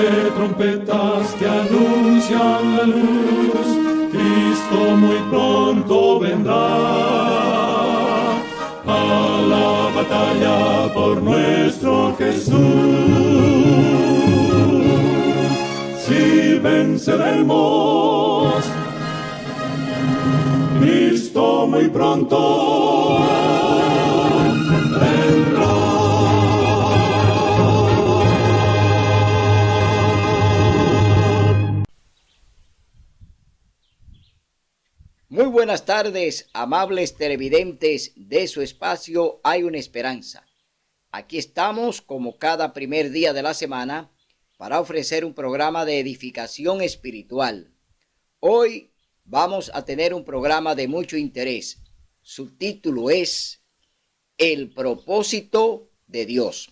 de trompetas que anuncian la luz, Cristo muy pronto vendrá a la batalla por nuestro Jesús. Si venceremos, Cristo muy pronto vendrá. Muy buenas tardes, amables televidentes de su espacio Hay una Esperanza. Aquí estamos como cada primer día de la semana para ofrecer un programa de edificación espiritual. Hoy vamos a tener un programa de mucho interés. Su título es El propósito de Dios.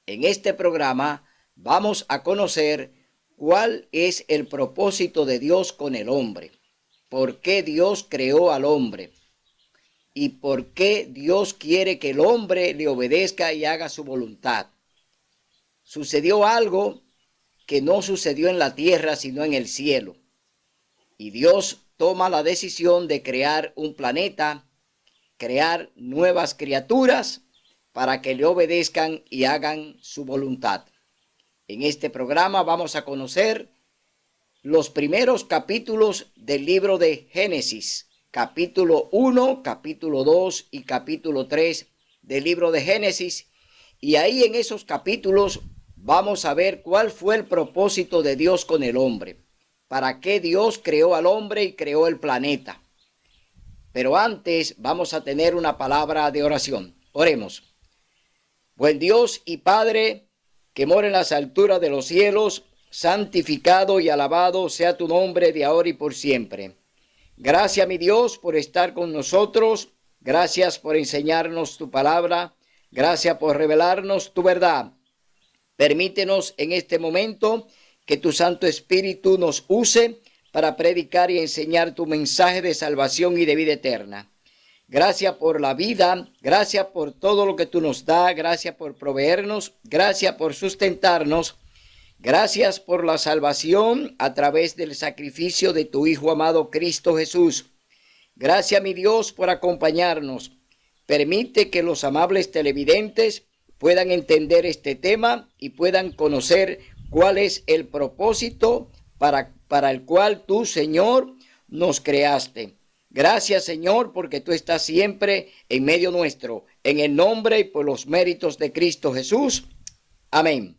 En este programa vamos a conocer cuál es el propósito de Dios con el hombre. ¿Por qué Dios creó al hombre? ¿Y por qué Dios quiere que el hombre le obedezca y haga su voluntad? Sucedió algo que no sucedió en la tierra, sino en el cielo. Y Dios toma la decisión de crear un planeta, crear nuevas criaturas para que le obedezcan y hagan su voluntad. En este programa vamos a conocer los primeros capítulos del libro de Génesis, capítulo 1, capítulo 2 y capítulo 3 del libro de Génesis. Y ahí en esos capítulos vamos a ver cuál fue el propósito de Dios con el hombre. Para qué Dios creó al hombre y creó el planeta. Pero antes vamos a tener una palabra de oración. Oremos. Buen Dios y Padre, que mora en las alturas de los cielos, santificado y alabado sea tu nombre de ahora y por siempre. Gracias, mi Dios, por estar con nosotros. Gracias por enseñarnos tu palabra. Gracias por revelarnos tu verdad. Permítenos en este momento que tu Santo Espíritu nos use para predicar y enseñar tu mensaje de salvación y de vida eterna. Gracias por la vida, gracias por todo lo que tú nos das, gracias por proveernos, gracias por sustentarnos, gracias por la salvación a través del sacrificio de tu Hijo amado Cristo Jesús. Gracias, mi Dios, por acompañarnos. Permite que los amables televidentes puedan entender este tema y puedan conocer cuál es el propósito para el cual tú, Señor, nos creaste. Gracias, Señor, porque tú estás siempre en medio nuestro. En el nombre y por los méritos de Cristo Jesús. Amén.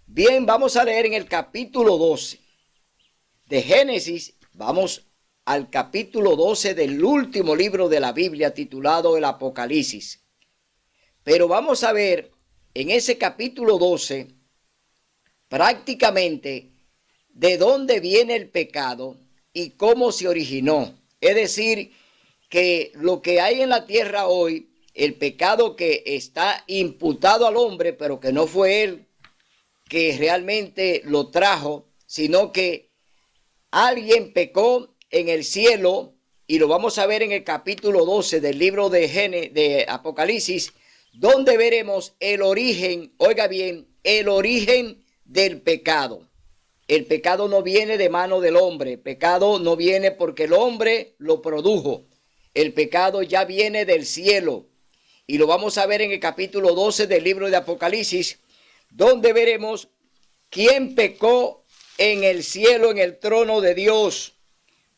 Bien, vamos a leer en el capítulo 12 de Génesis. Vamos al capítulo 12 del último libro de la Biblia titulado el Apocalipsis. Pero vamos a ver en ese capítulo 12 prácticamente de dónde viene el pecado y cómo se originó. Es decir, que lo que hay en la tierra hoy, el pecado que está imputado al hombre, pero que no fue él que realmente lo trajo, sino que alguien pecó en el cielo, y lo vamos a ver en el capítulo 12 del libro de Apocalipsis, donde veremos el origen, oiga bien, el origen del pecado. El pecado no viene de mano del hombre, el pecado no viene porque el hombre lo produjo. El pecado ya viene del cielo. Y lo vamos a ver en el capítulo 12 del libro de Apocalipsis, donde veremos quién pecó en el cielo, en el trono de Dios.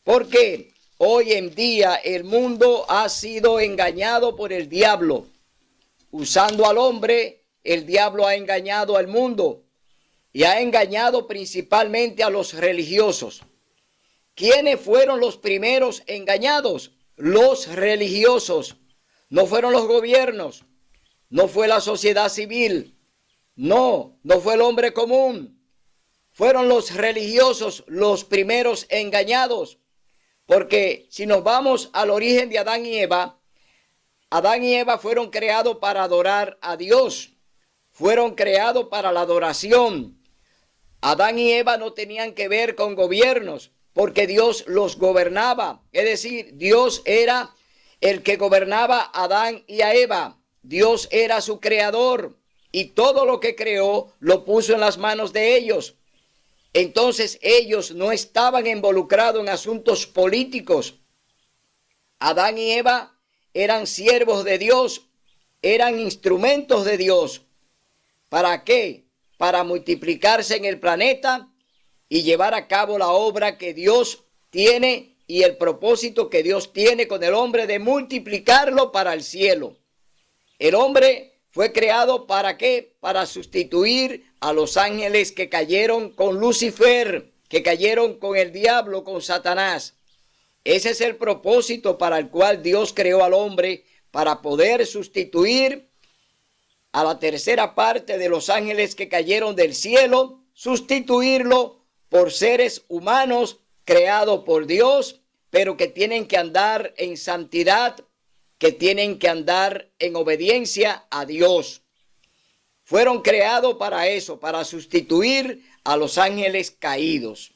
Porque hoy en día el mundo ha sido engañado por el diablo. Usando al hombre, el diablo ha engañado al mundo. Y ha engañado principalmente a los religiosos. ¿Quiénes fueron los primeros engañados? Los religiosos. No fueron los gobiernos. No fue la sociedad civil. No fue el hombre común. Fueron los religiosos los primeros engañados. Porque si nos vamos al origen de Adán y Eva fueron creados para adorar a Dios. Fueron creados para la adoración. Adán y Eva no tenían que ver con gobiernos, porque Dios los gobernaba. Es decir, Dios era el que gobernaba a Adán y a Eva. Dios era su creador. y todo lo que creó lo puso en las manos de ellos. Entonces ellos no estaban involucrados en asuntos políticos. Adán y Eva eran siervos de Dios, eran instrumentos de Dios. ¿Para qué? Para multiplicarse en el planeta y llevar a cabo la obra que Dios tiene y el propósito que Dios tiene con el hombre de multiplicarlo para el cielo. El hombre fue creado ¿para qué? Para sustituir a los ángeles que cayeron con Lucifer, que cayeron con el diablo, con Satanás. Ese es el propósito para el cual Dios creó al hombre, para poder sustituir a la tercera parte de los ángeles que cayeron del cielo, sustituirlo por seres humanos creados por Dios, pero que tienen que andar en santidad, que tienen que andar en obediencia a Dios. Fueron creados para eso, para sustituir a los ángeles caídos.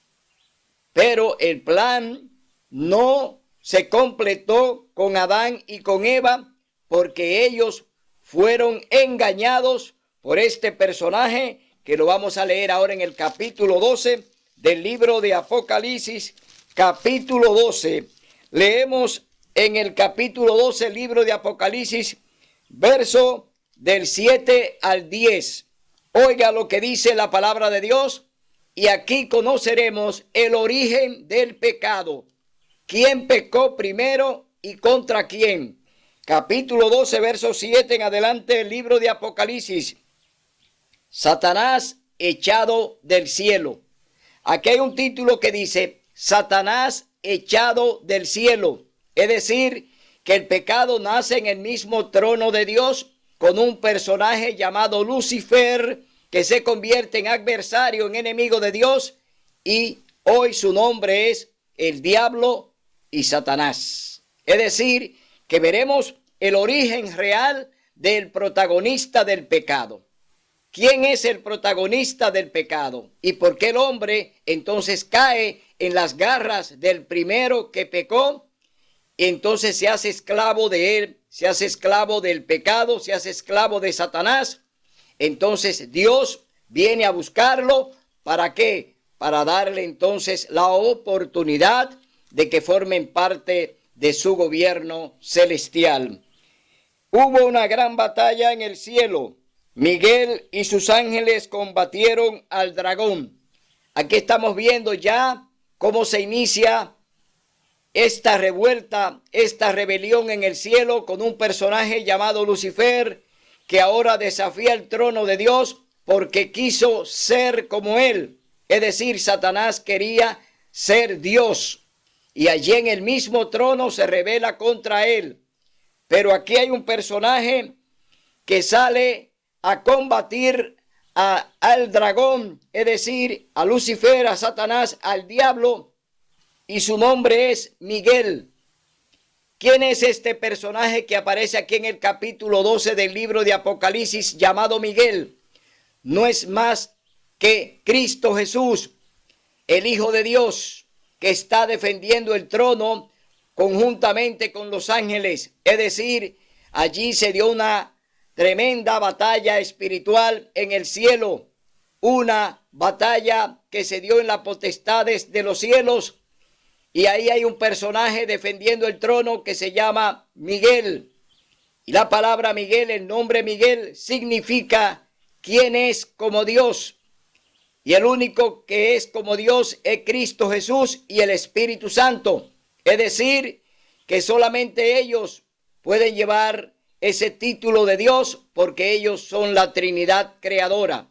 Pero el plan no se completó con Adán y con Eva, porque ellos fueron engañados por este personaje que lo vamos a leer ahora en el capítulo 12 del libro de Apocalipsis, capítulo 12. Leemos en el capítulo 12 el libro de Apocalipsis, verso del 7 al 10. Oiga lo que dice la palabra de Dios, y aquí conoceremos el origen del pecado. ¿Quién pecó primero y contra quién? Capítulo 12, verso 7 en adelante del libro de Apocalipsis. Satanás echado del cielo. Aquí hay un título que dice Satanás echado del cielo. Es decir, que el pecado nace en el mismo trono de Dios con un personaje llamado Lucifer, que se convierte en adversario, en enemigo de Dios, y hoy su nombre es el diablo y Satanás. Es decir, que veremos el origen real del protagonista del pecado. ¿Quién es el protagonista del pecado? ¿Y por qué el hombre entonces cae en las garras del primero que pecó? Entonces se hace esclavo de él, se hace esclavo del pecado, se hace esclavo de Satanás. Entonces Dios viene a buscarlo. ¿Para qué? Para darle entonces la oportunidad de que formen parte de su gobierno celestial. Hubo una gran batalla en el cielo. Miguel y sus ángeles combatieron al dragón. Aquí estamos viendo ya cómo se inicia esta revuelta, esta rebelión en el cielo con un personaje llamado Lucifer, que ahora desafía el trono de Dios porque quiso ser como él. Es decir, Satanás quería ser Dios y allí en el mismo trono se rebela contra él. Pero aquí hay un personaje que sale a combatir al dragón, es decir, a Lucifer, a Satanás, al diablo, y su nombre es Miguel. ¿Quién es este personaje que aparece aquí en el capítulo 12 del libro de Apocalipsis llamado Miguel? No es más que Cristo Jesús, el Hijo de Dios, que está defendiendo el trono conjuntamente con los ángeles. Es decir, allí se dio una tremenda batalla espiritual en el cielo, una batalla que se dio en las potestades de los cielos, y ahí hay un personaje defendiendo el trono que se llama Miguel. Y la palabra Miguel, el nombre Miguel, significa quién es como Dios. Y el único que es como Dios es Cristo Jesús y el Espíritu Santo. Es decir, que solamente ellos pueden llevar ese título de Dios porque ellos son la Trinidad creadora.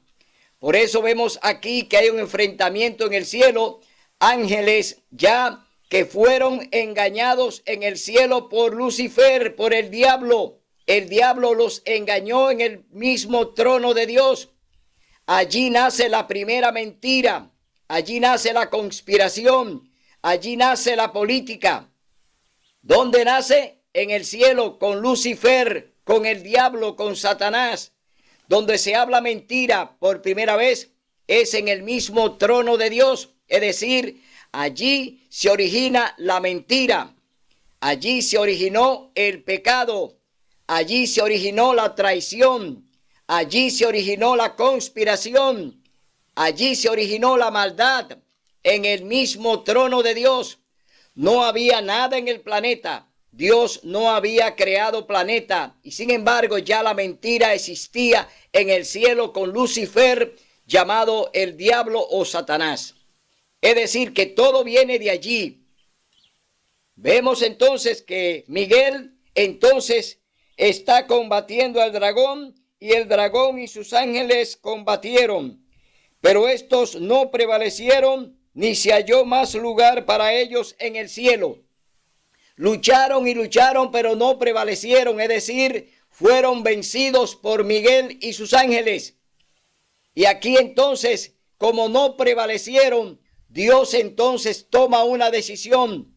Por eso vemos aquí que hay un enfrentamiento en el cielo. Ángeles ya que fueron engañados en el cielo por Lucifer, por el diablo. El diablo los engañó en el mismo trono de Dios. Allí nace la primera mentira. Allí nace la conspiración. Allí nace la política. ¿Dónde nace? En el cielo, con Lucifer, con el diablo, con Satanás. Donde se habla mentira por primera vez es en el mismo trono de Dios. Es decir, allí se origina la mentira. Allí se originó el pecado. Allí se originó la traición. allí se originó la conspiración, allí se originó la maldad, en el mismo trono de Dios. No había nada en el planeta. Dios no había creado planeta y sin embargo ya la mentira existía en el cielo con Lucifer, llamado el diablo o Satanás. Es decir, que todo viene de allí. Vemos entonces que Miguel entonces está combatiendo al dragón y el dragón y sus ángeles combatieron, pero estos no prevalecieron ni se halló más lugar para ellos en el cielo. Lucharon y lucharon, pero no prevalecieron, es decir, fueron vencidos por Miguel y sus ángeles. Y aquí entonces, como no prevalecieron, Dios entonces toma una decisión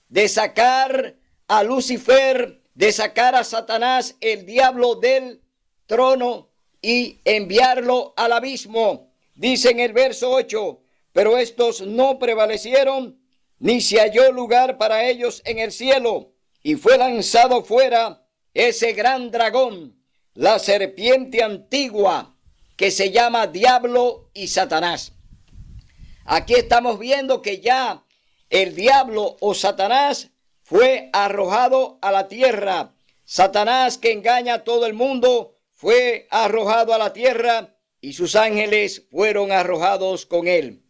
de sacar a Lucifer, de sacar a Satanás, el diablo, del trono y enviarlo al abismo. Dice en el verso 8, pero estos no prevalecieron, ni se halló lugar para ellos en el cielo, y fue lanzado fuera ese gran dragón, la serpiente antigua, que se llama Diablo y Satanás. Aquí estamos viendo que ya el diablo o Satanás fue arrojado a la tierra. Satanás, que engaña a todo el mundo, fue arrojado a la tierra y sus ángeles fueron arrojados con él.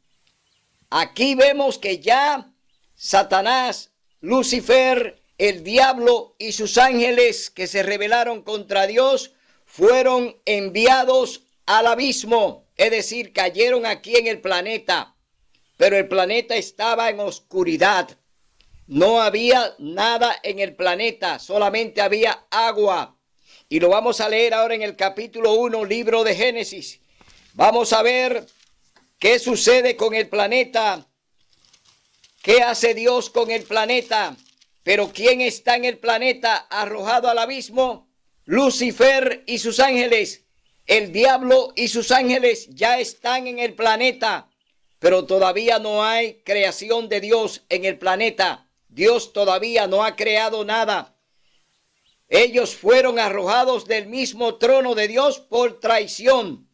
Aquí vemos que ya Satanás, Lucifer, el diablo y sus ángeles que se rebelaron contra Dios fueron enviados al abismo, es decir, cayeron aquí en el planeta, pero el planeta estaba en oscuridad. No había nada en el planeta, solamente había agua. Y lo vamos a leer ahora en el capítulo 1, libro de Génesis. Vamos a ver qué sucede con el planeta. ¿Qué hace Dios con el planeta? Pero ¿quién está en el planeta arrojado al abismo? Lucifer y sus ángeles. El diablo y sus ángeles ya están en el planeta, pero todavía no hay creación de Dios en el planeta. Dios todavía no ha creado nada. Ellos fueron arrojados del mismo trono de Dios por traición.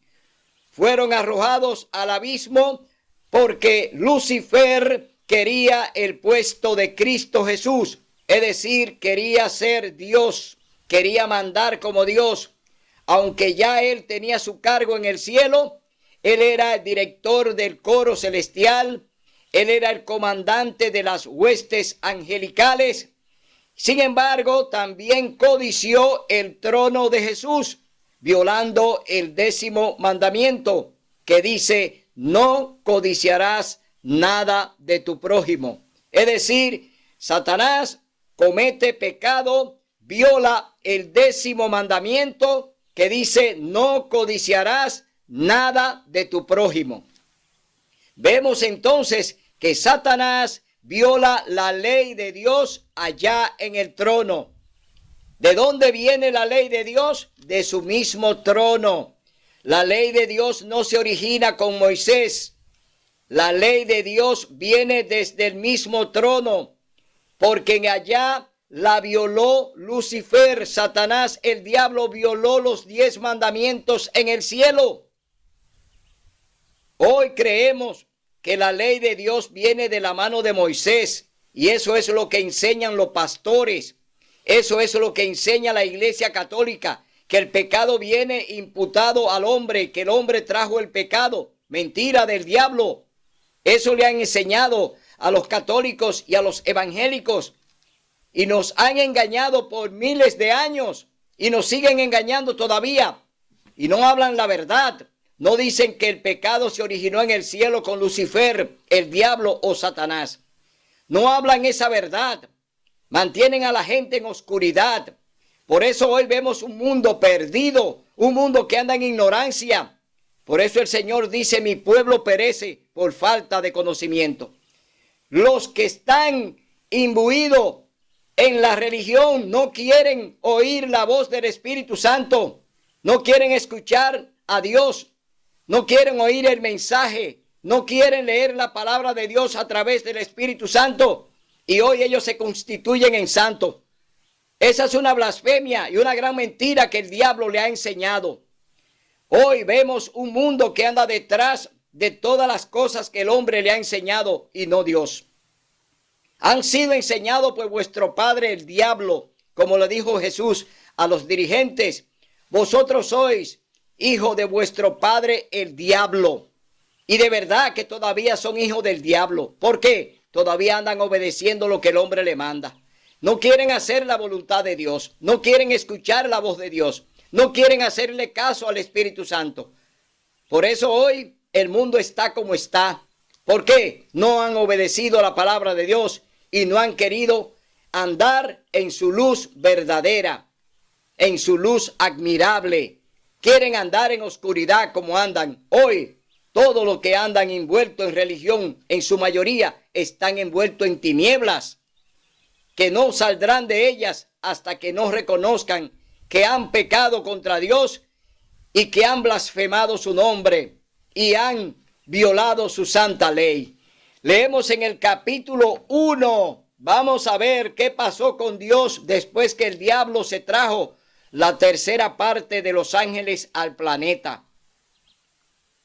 Fueron arrojados al abismo porque Lucifer quería el puesto de Cristo Jesús. Es decir, quería ser Dios, quería mandar como Dios. Aunque ya él tenía su cargo en el cielo, él era el director del coro celestial, él era el comandante de las huestes angelicales. Sin embargo, también codició el trono de Jesús, violando el 10º mandamiento, que dice, no codiciarás nada de tu prójimo. Es decir, Satanás comete pecado, viola el 10º mandamiento, que dice, no codiciarás nada de tu prójimo. Vemos entonces que Satanás viola la ley de Dios allá en el trono. ¿De dónde viene la ley de Dios? De su mismo trono. La ley de Dios no se origina con Moisés. La ley de Dios viene desde el mismo trono, porque en allá la violó Lucifer. Satanás, el diablo, violó los 10 mandamientos en el cielo. Hoy creemos que la ley de Dios viene de la mano de Moisés, y eso es lo que enseñan los pastores. Eso es lo que enseña la Iglesia Católica, que el pecado viene imputado al hombre, que el hombre trajo el pecado. Mentira del diablo. Eso le han enseñado a los católicos y a los evangélicos, y nos han engañado por miles de años y nos siguen engañando todavía, y no hablan la verdad. No dicen que el pecado se originó en el cielo con Lucifer, el diablo o Satanás. No hablan esa verdad. Mantienen a la gente en oscuridad. Por eso hoy vemos un mundo perdido, un mundo que anda en ignorancia. Por eso el Señor dice, mi pueblo perece por falta de conocimiento. Los que están imbuidos en la religión no quieren oír la voz del Espíritu Santo. No quieren escuchar a Dios. No quieren oír el mensaje, no quieren leer la palabra de Dios a través del Espíritu Santo, y hoy ellos se constituyen en santos. Esa es una blasfemia y una gran mentira que el diablo le ha enseñado. Hoy vemos un mundo que anda detrás de todas las cosas que el hombre le ha enseñado y no Dios. Han sido enseñados por vuestro padre el diablo, como le dijo Jesús a los dirigentes. Vosotros sois hijos de vuestro padre el diablo. Y de verdad que todavía son hijos del diablo. ¿Por qué? Todavía andan obedeciendo lo que el hombre le manda. No quieren hacer la voluntad de Dios. No quieren escuchar la voz de Dios. No quieren hacerle caso al Espíritu Santo. Por eso hoy el mundo está como está. ¿Por qué? No han obedecido a la palabra de Dios y no han querido andar en su luz verdadera, en su luz admirable. Quieren andar en oscuridad como andan hoy. Todo lo que andan envueltos en religión, en su mayoría, están envueltos en tinieblas, que no saldrán de ellas hasta que no reconozcan que han pecado contra Dios y que han blasfemado su nombre y han violado su santa ley. Leemos en el capítulo 1, vamos a ver qué pasó con Dios después que el diablo se trajo la tercera parte de los ángeles al planeta.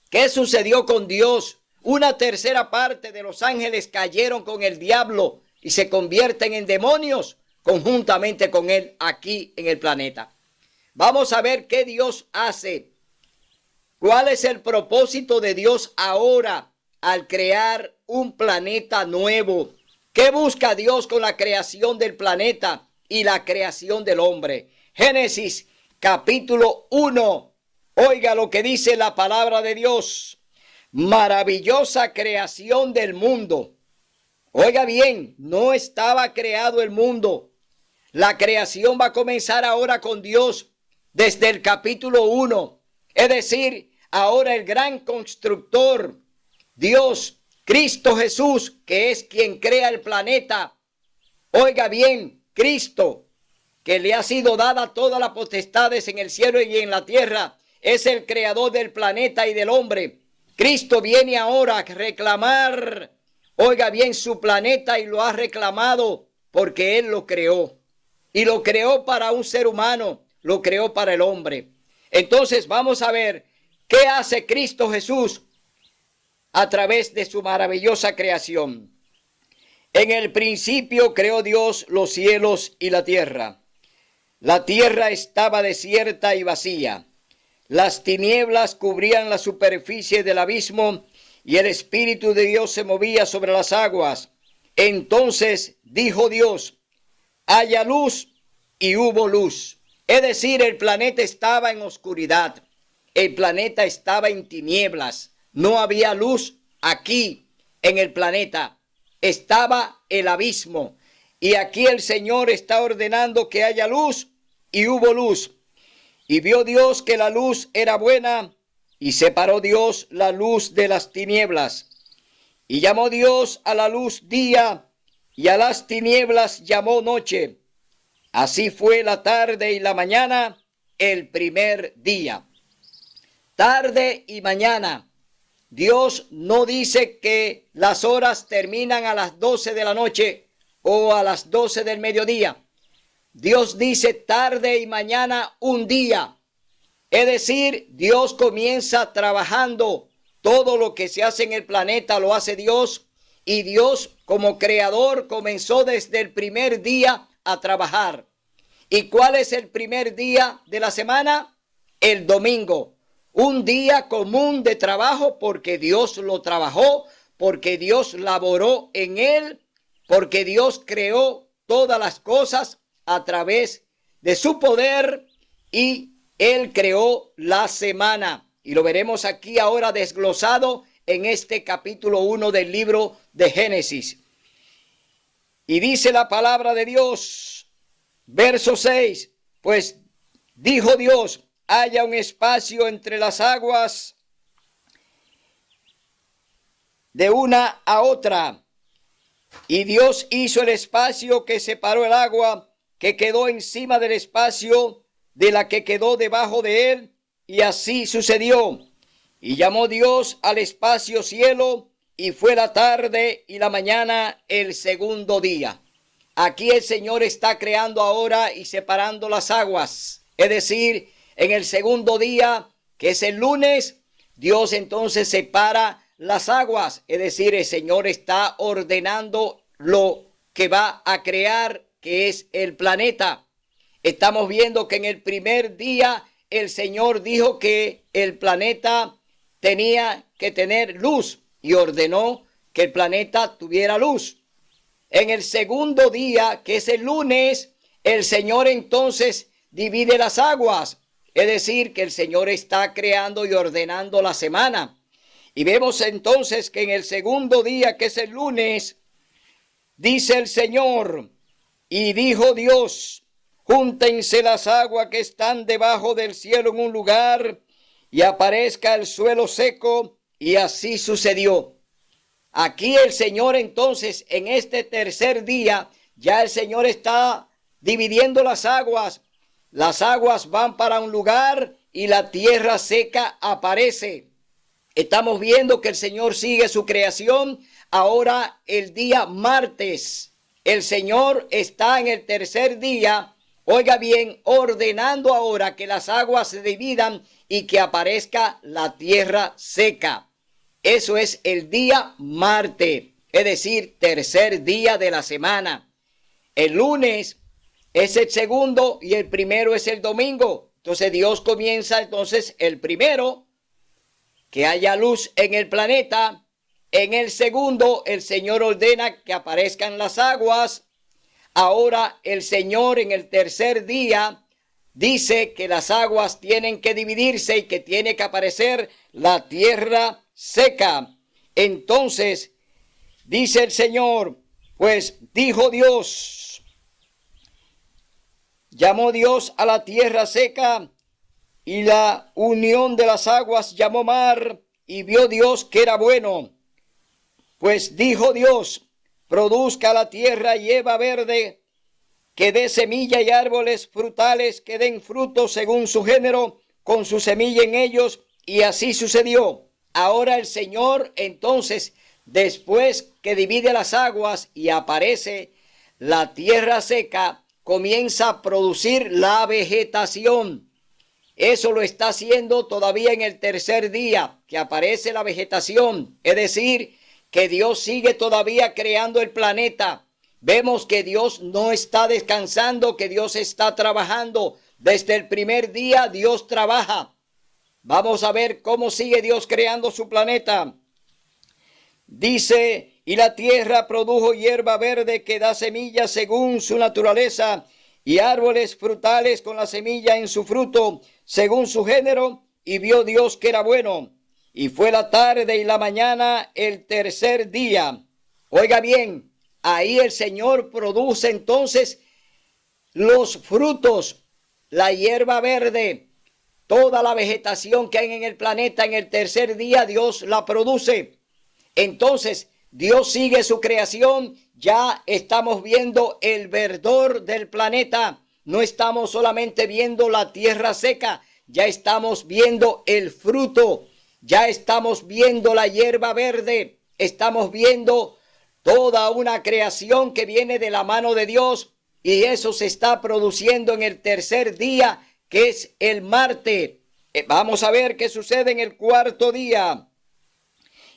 ¿Qué sucedió con Dios? Una tercera parte de los ángeles cayeron con el diablo y se convierten en demonios conjuntamente con él aquí en el planeta. Vamos a ver qué Dios hace. ¿Cuál es el propósito de Dios ahora al crear un planeta nuevo? ¿Qué busca Dios con la creación del planeta y la creación del hombre? Génesis capítulo 1. Oiga lo que dice la palabra de Dios. Maravillosa creación del mundo. Oiga bien, no estaba creado el mundo. La creación va a comenzar ahora con Dios desde el capítulo 1. Es decir, ahora el gran constructor, Dios, Cristo Jesús, que es quien crea el planeta. Oiga bien, Cristo, que le ha sido dada todas las potestades en el cielo y en la tierra, es el creador del planeta y del hombre. Cristo viene ahora a reclamar, oiga bien, su planeta y lo ha reclamado porque Él lo creó. Y lo creó para un ser humano, lo creó para el hombre. Entonces vamos a ver qué hace Cristo Jesús a través de su maravillosa creación. En el principio creó Dios los cielos y la tierra. La tierra estaba desierta y vacía. Las tinieblas cubrían la superficie del abismo y el Espíritu de Dios se movía sobre las aguas. Entonces dijo Dios, haya luz, y hubo luz. Es decir, el planeta estaba en oscuridad. El planeta estaba en tinieblas. No había luz aquí en el planeta. Estaba el abismo. Y aquí el Señor está ordenando que haya luz, y hubo luz. Y vio Dios que la luz era buena, y separó Dios la luz de las tinieblas. Y llamó Dios a la luz día, y a las tinieblas llamó noche. Así fue la tarde y la mañana, el primer día. Tarde y mañana. Dios no dice que las horas terminan a las 12 de la noche o a las 12 del mediodía. Dios dice tarde y mañana un día. Es decir, Dios comienza trabajando. Todo lo que se hace en el planeta lo hace Dios. Y Dios como creador comenzó desde el primer día a trabajar. ¿Y cuál es el primer día de la semana? El domingo. Un día común de trabajo porque Dios lo trabajó, porque Dios laboró en él, porque Dios creó todas las cosas a través de su poder y Él creó la semana. Y lo veremos aquí ahora desglosado en este capítulo 1 del libro de Génesis. Y dice la palabra de Dios, verso 6, pues dijo Dios, haya un espacio entre las aguas de una a otra. Y Dios hizo el espacio que separó el agua que quedó encima del espacio de la que quedó debajo de él, y así sucedió. Y llamó Dios al espacio cielo, y fue la tarde y la mañana el segundo día. Aquí el Señor está creando ahora y separando las aguas. Es decir, en el segundo día que es el lunes, Dios entonces separa las aguas. Es decir, el Señor está ordenando lo que va a crear, que es el planeta. Estamos viendo que en el primer día el Señor dijo que el planeta tenía que tener luz y ordenó que el planeta tuviera luz. En el segundo día, que es el lunes, el Señor entonces divide las aguas. Es decir, que el Señor está creando y ordenando la semana. Y vemos entonces que en el segundo día, que es el lunes, dice el Señor, y dijo Dios, júntense las aguas que están debajo del cielo en un lugar, y aparezca el suelo seco, y así sucedió. Aquí el Señor entonces, en este tercer día, ya el Señor está dividiendo las aguas. Las aguas van para un lugar y la tierra seca aparece. Estamos viendo que el Señor sigue su creación. Ahora el día martes, el Señor está en el tercer día, oiga bien, ordenando ahora que las aguas se dividan y que aparezca la tierra seca. Eso es el día martes, es decir, tercer día de la semana. El lunes es el segundo y el primero es el domingo. Entonces Dios comienza entonces el primero, que haya luz en el planeta. En el segundo, el Señor ordena que aparezcan las aguas. Ahora el Señor en el tercer día dice que las aguas tienen que dividirse y que tiene que aparecer la tierra seca. Entonces dice el Señor, pues dijo Dios, llamó Dios a la tierra seca y la unión de las aguas llamó mar, y vio Dios que era bueno. Pues dijo Dios, produzca la tierra hierba verde, que dé semilla y árboles frutales que den fruto según su género, con su semilla en ellos, y así sucedió. Ahora el Señor entonces, después que divide las aguas y aparece la tierra seca, comienza a producir la vegetación. Eso lo está haciendo todavía en el tercer día, que aparece la vegetación. Es decir, que Dios sigue todavía creando el planeta. Vemos que Dios no está descansando, que Dios está trabajando. Desde el primer día Dios trabaja. Vamos a ver cómo sigue Dios creando su planeta. Dice, y la tierra produjo hierba verde que da semillas según su naturaleza, y árboles frutales con la semilla en su fruto, según su género, y vio Dios que era bueno. Y fue la tarde y la mañana el tercer día. Oiga bien, ahí el Señor produce entonces los frutos, la hierba verde, toda la vegetación que hay en el planeta en el tercer día, Dios la produce. Entonces, Dios sigue su creación. Ya estamos viendo el verdor del planeta. No estamos solamente viendo la tierra seca, ya estamos viendo el fruto. Ya estamos viendo la hierba verde. Estamos viendo toda una creación que viene de la mano de Dios. Y eso se está produciendo en el tercer día, que es el martes. Vamos a ver qué sucede en el cuarto día.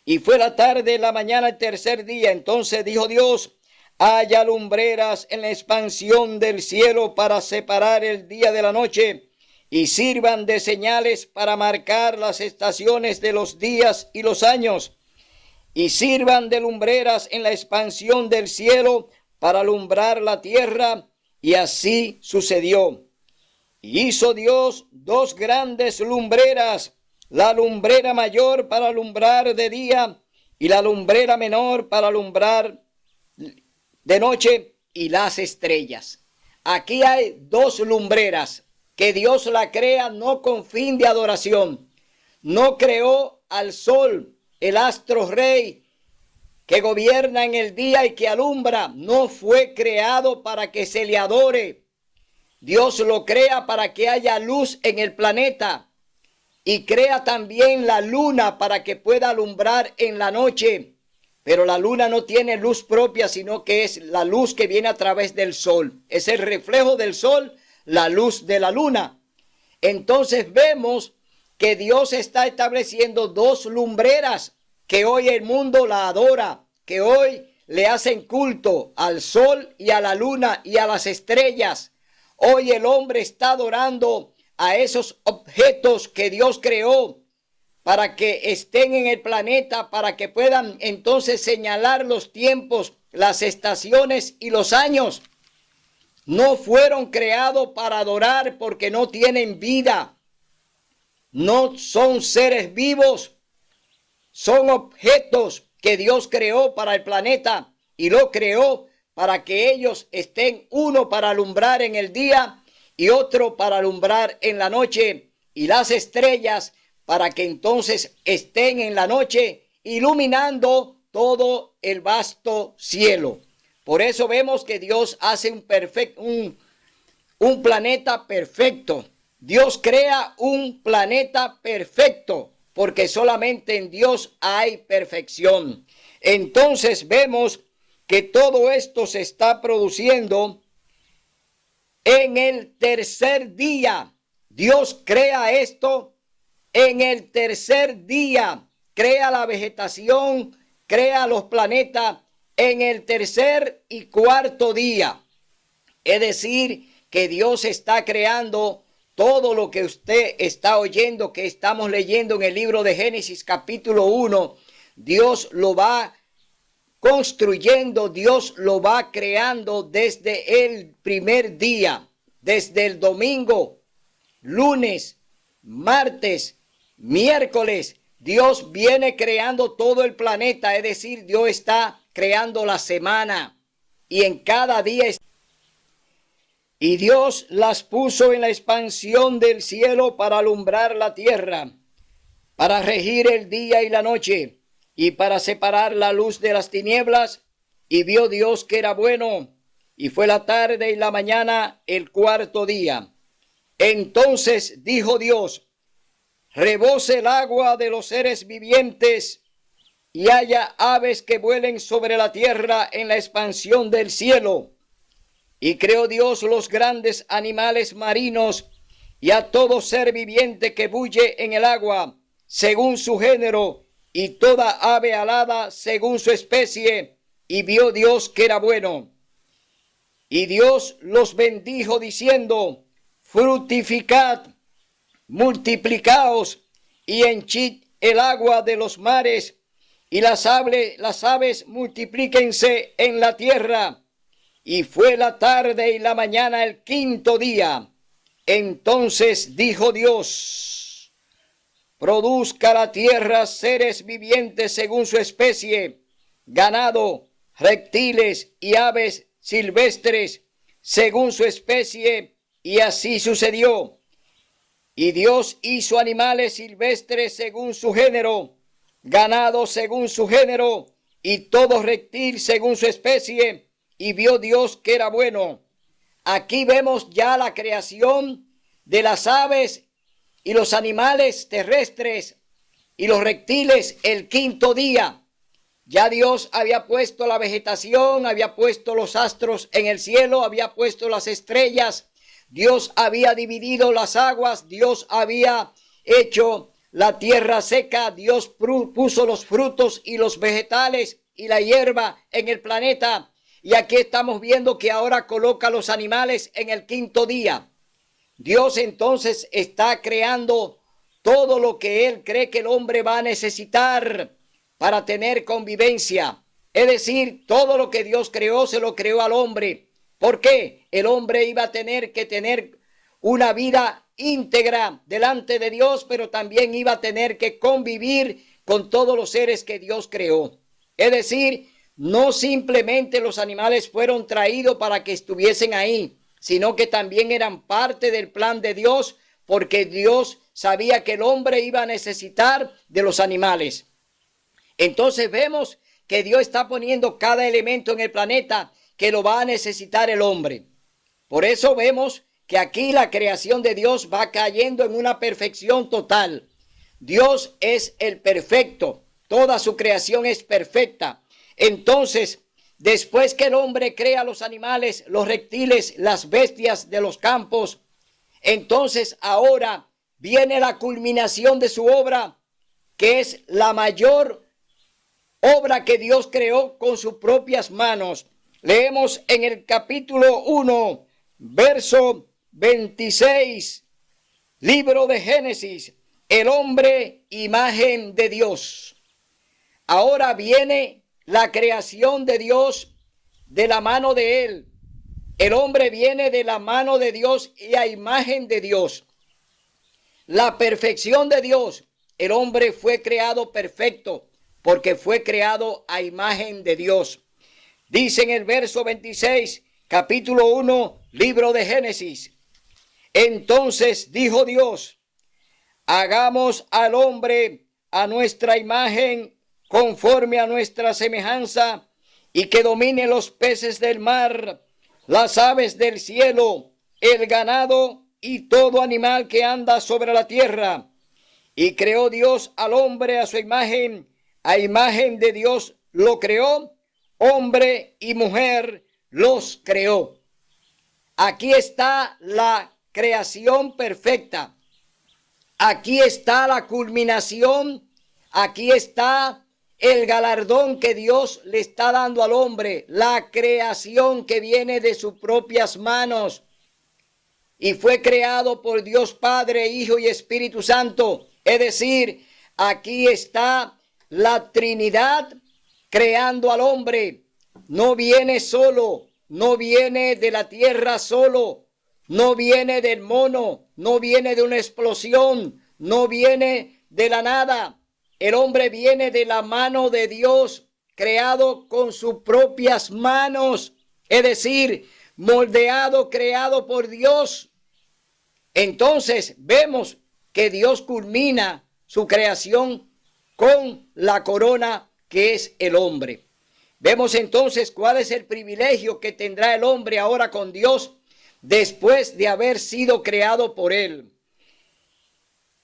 Y fue la tarde, la mañana, el tercer día. Entonces dijo Dios, haya lumbreras en la expansión del cielo para separar el día de la noche, y sirvan de señales para marcar las estaciones de los días y los años, y sirvan de lumbreras en la expansión del cielo para alumbrar la tierra. Y así sucedió. Y hizo Dios dos grandes lumbreras, la lumbrera mayor para alumbrar de día y la lumbrera menor para alumbrar de noche, y las estrellas. Aquí hay dos lumbreras que Dios la crea no con fin de adoración. No creó al sol, el astro rey que gobierna en el día y que alumbra. No fue creado para que se le adore. Dios lo crea para que haya luz en el planeta, y crea también la luna para que pueda alumbrar en la noche. Pero la luna no tiene luz propia, sino que es la luz que viene a través del sol. Es el reflejo del sol, la luz de la luna. Entonces vemos que Dios está estableciendo dos lumbreras que hoy el mundo la adora, que hoy le hacen culto al sol y a la luna y a las estrellas. Hoy el hombre está adorando a esos objetos que Dios creó para que estén en el planeta, para que puedan entonces señalar los tiempos, las estaciones y los años. No fueron creados para adorar porque no tienen vida. No son seres vivos. Son objetos que Dios creó para el planeta y lo creó para que ellos estén, uno para alumbrar en el día y otro para alumbrar en la noche, y las estrellas para que entonces estén en la noche iluminando todo el vasto cielo. Por eso vemos que Dios hace un planeta perfecto. Dios crea un planeta perfecto, porque solamente en Dios hay perfección. Entonces vemos que todo esto se está produciendo en el tercer día. Dios crea esto en el tercer día. Crea la vegetación, crea los planetas en el tercer y cuarto día. Es decir, que Dios está creando todo lo que usted está oyendo, que estamos leyendo en el libro de Génesis capítulo 1. Dios lo va construyendo, Dios lo va creando desde el primer día, desde el domingo, lunes, martes, miércoles. Dios viene creando todo el planeta, es decir, Dios está creando la semana, y en cada día y Dios las puso en la expansión del cielo para alumbrar la tierra, para regir el día y la noche, y para separar la luz de las tinieblas. Y vio Dios que era bueno, y fue la tarde y la mañana el cuarto día. Entonces dijo Dios: rebose el agua de los seres vivientes, y haya aves que vuelen sobre la tierra en la expansión del cielo. Y creó Dios los grandes animales marinos y a todo ser viviente que bulle en el agua, según su género, y toda ave alada según su especie. Y vio Dios que era bueno. Y Dios los bendijo diciendo: fructificad, multiplicaos y henchid el agua de los mares, y las aves multiplíquense en la tierra. Y fue la tarde y la mañana el quinto día. Entonces dijo Dios: produzca la tierra seres vivientes según su especie, ganado, reptiles y aves silvestres según su especie. Y así sucedió. Y Dios hizo animales silvestres según su género, ganado según su género, y todo reptil según su especie. Y vio Dios que era bueno. Aquí vemos ya la creación de las aves y los animales terrestres y los reptiles el quinto día. Ya Dios había puesto la vegetación, había puesto los astros en el cielo, había puesto las estrellas. Dios había dividido las aguas, Dios había hecho la tierra seca, Dios puso los frutos y los vegetales y la hierba en el planeta. Y aquí estamos viendo que ahora coloca los animales en el quinto día. Dios entonces está creando todo lo que Él cree que el hombre va a necesitar para tener convivencia. Es decir, todo lo que Dios creó se lo creó al hombre. ¿Por qué? El hombre iba a tener que tener una vida íntegra delante de Dios, pero también iba a tener que convivir con todos los seres que Dios creó. Es decir, no simplemente los animales fueron traídos para que estuviesen ahí, sino que también eran parte del plan de Dios, porque Dios sabía que el hombre iba a necesitar de los animales. Entonces vemos que Dios está poniendo cada elemento en el planeta que lo va a necesitar el hombre. Por eso vemos que aquí la creación de Dios va cayendo en una perfección total. Dios es el perfecto, toda su creación es perfecta. Entonces, después que el hombre crea los animales, los reptiles, las bestias de los campos, entonces ahora viene la culminación de su obra, que es la mayor obra que Dios creó con sus propias manos. Leemos en el capítulo 1, verso 26, libro de Génesis, el hombre, imagen de Dios. Ahora viene la creación de Dios de la mano de él. El hombre viene de la mano de Dios y a imagen de Dios. La perfección de Dios. El hombre fue creado perfecto porque fue creado a imagen de Dios. Dice en el verso 26, capítulo 1, libro de Génesis. Entonces dijo Dios, hagamos al hombre a nuestra imagen, conforme a nuestra semejanza, y que domine los peces del mar, las aves del cielo, el ganado y todo animal que anda sobre la tierra. Y creó Dios al hombre a su imagen, a imagen de Dios lo creó, hombre y mujer los creó. Aquí está la creación perfecta. Aquí está la culminación. Aquí está el galardón que Dios le está dando al hombre, la creación que viene de sus propias manos y fue creado por Dios Padre, Hijo y Espíritu Santo. Es decir, aquí está la Trinidad creando al hombre. No viene solo, no viene de la tierra solo, no viene del mono, no viene de una explosión, no viene de la nada. El hombre viene de la mano de Dios, creado con sus propias manos, es decir, moldeado, creado por Dios. Entonces vemos que Dios culmina su creación con la corona que es el hombre. Vemos entonces cuál es el privilegio que tendrá el hombre ahora con Dios después de haber sido creado por él.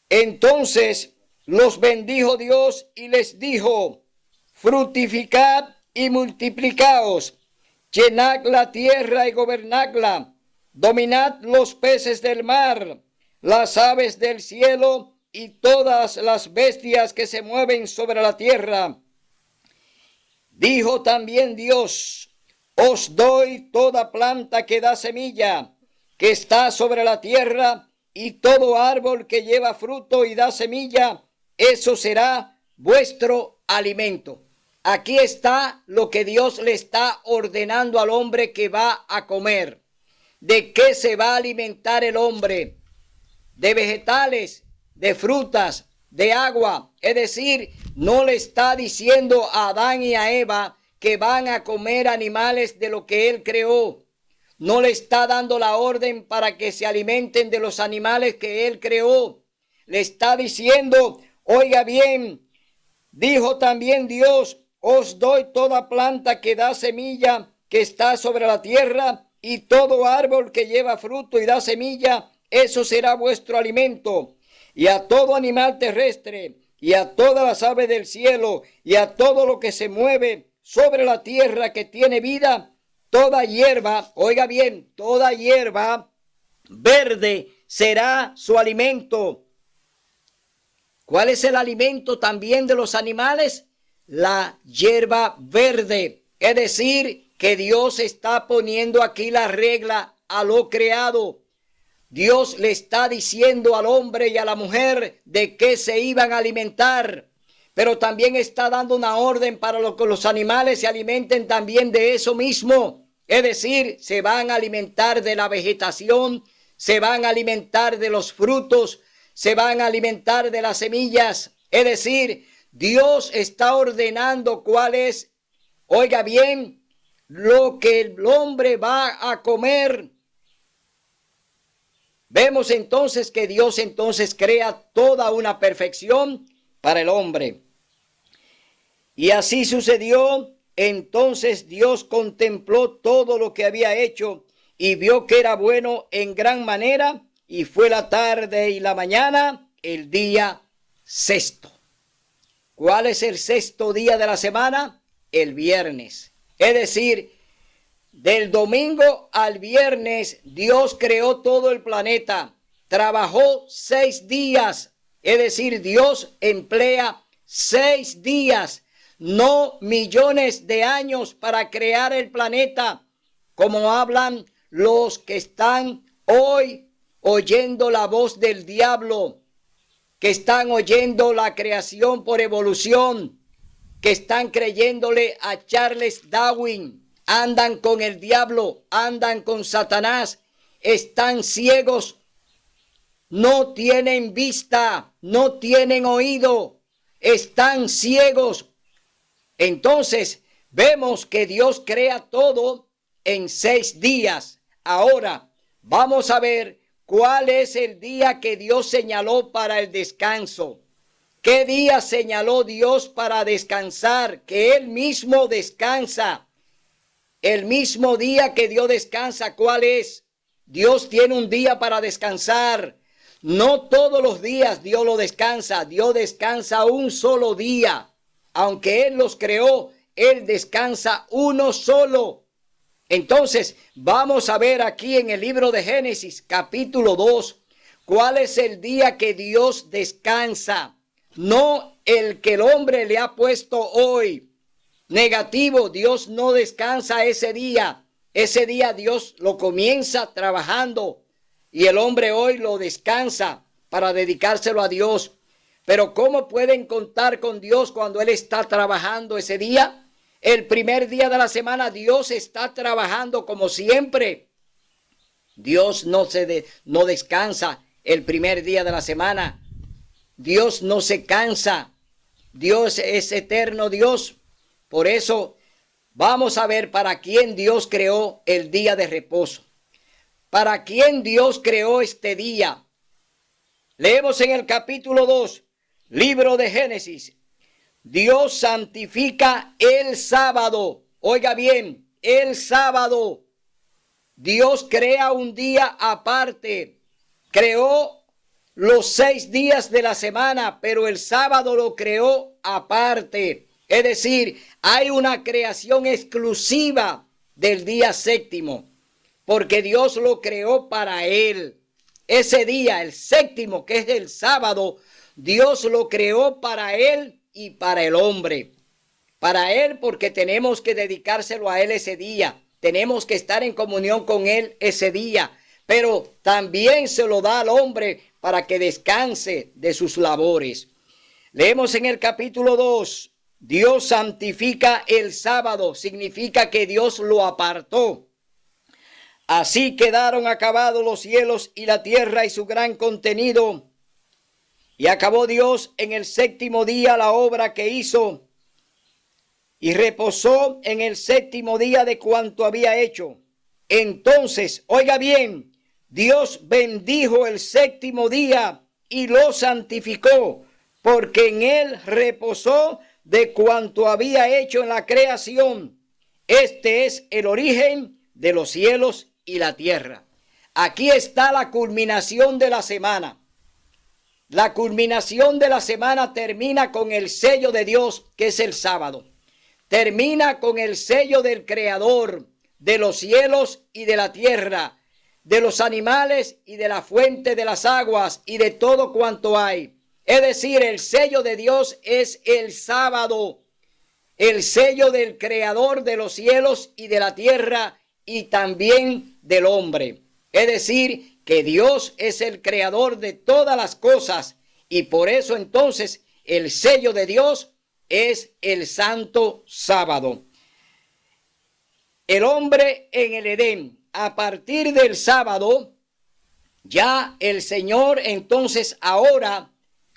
Entonces los bendijo Dios y les dijo, fructificad y multiplicaos, llenad la tierra y gobernadla, dominad los peces del mar, las aves del cielo y todas las bestias que se mueven sobre la tierra. Dijo también Dios, os doy toda planta que da semilla, que está sobre la tierra, y todo árbol que lleva fruto y da semilla, eso será vuestro alimento. Aquí está lo que Dios le está ordenando al hombre que va a comer. ¿De qué se va a alimentar el hombre? De vegetales, de frutas, de agua. Es decir, no le está diciendo a Adán y a Eva que van a comer animales de lo que él creó. No le está dando la orden para que se alimenten de los animales que él creó. Le está diciendo, oiga bien, dijo también Dios, os doy toda planta que da semilla, que está sobre la tierra, y todo árbol que lleva fruto y da semilla, eso será vuestro alimento. Y a todo animal terrestre, y a todas las aves del cielo, y a todo lo que se mueve sobre la tierra que tiene vida, toda hierba, oiga bien, toda hierba verde será su alimento. ¿Cuál es el alimento también de los animales? La hierba verde. Es decir, que Dios está poniendo aquí la regla a lo creado. Dios le está diciendo al hombre y a la mujer de qué se iban a alimentar, pero también está dando una orden para que los animales se alimenten también de eso mismo. Es decir, se van a alimentar de la vegetación, se van a alimentar de los frutos, se van a alimentar de las semillas. Es decir, Dios está ordenando cuál es, oiga bien, lo que el hombre va a comer. Vemos entonces que Dios entonces crea toda una perfección para el hombre. Y así sucedió. Entonces Dios contempló todo lo que había hecho y vio que era bueno en gran manera, y fue la tarde y la mañana el día sexto. ¿Cuál es el sexto día de la semana? El viernes. Es decir, del domingo al viernes Dios creó todo el planeta. trabajó 6 días. Es decir, Dios emplea 6 días, no millones de años para crear el planeta, como hablan los que están hoy oyendo la voz del diablo, que están oyendo la creación por evolución, que están creyéndole a Charles Darwin. Andan con el diablo, andan con Satanás, están ciegos, no tienen vista, no tienen oído, están ciegos. Entonces vemos que Dios crea todo en 6 días. Ahora vamos a ver cuál es el día que Dios señaló para el descanso. ¿Qué día señaló Dios para descansar? Que Él mismo descansa. El mismo día que Dios descansa, ¿cuál es? Dios tiene un día para descansar. No todos los días Dios lo descansa. Dios descansa un solo día. Aunque Él los creó, Él descansa uno solo. Entonces, vamos a ver aquí en el libro de Génesis, capítulo 2, cuál es el día que Dios descansa. No el que el hombre le ha puesto hoy. Negativo, Dios no descansa ese día. Ese día Dios lo comienza trabajando y el hombre hoy lo descansa para dedicárselo a Dios. Pero ¿cómo pueden contar con Dios cuando Él está trabajando ese día? El primer día de la semana Dios está trabajando como siempre. Dios no descansa el primer día de la semana. Dios no se cansa. Dios es eterno Dios. Por eso vamos a ver para quién Dios creó el día de reposo. ¿Para quién Dios creó este día? Leemos en el capítulo 2, libro de Génesis. Dios santifica el sábado. Oiga bien, el sábado. Dios crea un día aparte. Creó los 6 días de la semana, pero el sábado lo creó aparte. Es decir, hay una creación exclusiva del día séptimo, porque Dios lo creó para Él. Ese día, el séptimo, que es el sábado, Dios lo creó para Él y para el hombre. Para Él porque tenemos que dedicárselo a Él ese día. Tenemos que estar en comunión con Él ese día. Pero también se lo da al hombre para que descanse de sus labores. Leemos en el capítulo 2. Dios santifica el sábado. Significa que Dios lo apartó. Así quedaron acabados los cielos y la tierra y su gran contenido. Y acabó Dios en el séptimo día la obra que hizo. Y reposó en el séptimo día de cuanto había hecho. Entonces, oiga bien, Dios bendijo el séptimo día y lo santificó, porque en él reposó de cuanto había hecho en la creación. Este es el origen de los cielos y la tierra. Aquí está la culminación de la semana. La culminación de la semana termina con el sello de Dios, que es el sábado. Termina con el sello del Creador de los cielos y de la tierra, de los animales y de la fuente de las aguas y de todo cuanto hay. Es decir, el sello de Dios es el sábado, el sello del Creador de los cielos y de la tierra y también del hombre. Es decir, que Dios es el creador de todas las cosas y por eso entonces el sello de Dios es el santo sábado. El hombre en el Edén, a partir del sábado, ya el Señor entonces ahora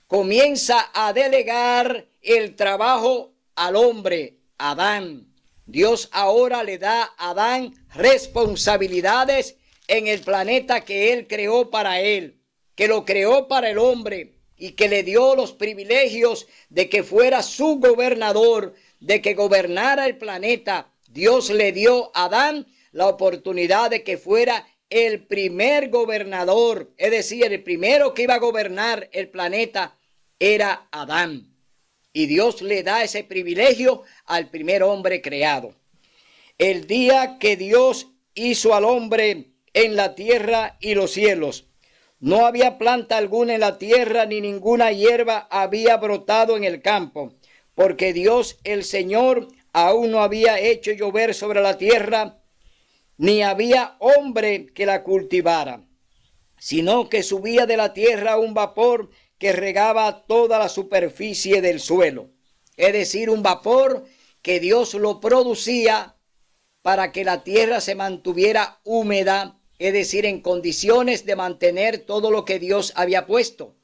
comienza a delegar el trabajo al hombre, Adán. Dios ahora le da a Adán responsabilidades en el planeta que Él creó para él, que lo creó para el hombre y que le dio los privilegios de que fuera su gobernador, de que gobernara el planeta. Dios le dio a Adán la oportunidad de que fuera el primer gobernador, es decir, el primero que iba a gobernar el planeta era Adán. Y Dios le da ese privilegio al primer hombre creado. El día que Dios hizo al hombre en la tierra y los cielos, No había planta alguna en la tierra, ni ninguna hierba había brotado en el campo, porque Dios el Señor aún no había hecho llover sobre la tierra, ni había hombre que la cultivara, sino que subía de la tierra un vapor que regaba toda la superficie del suelo. Es decir, un vapor que Dios lo producía para que la tierra se mantuviera húmeda, es decir, en condiciones de mantener todo lo que Dios había puesto.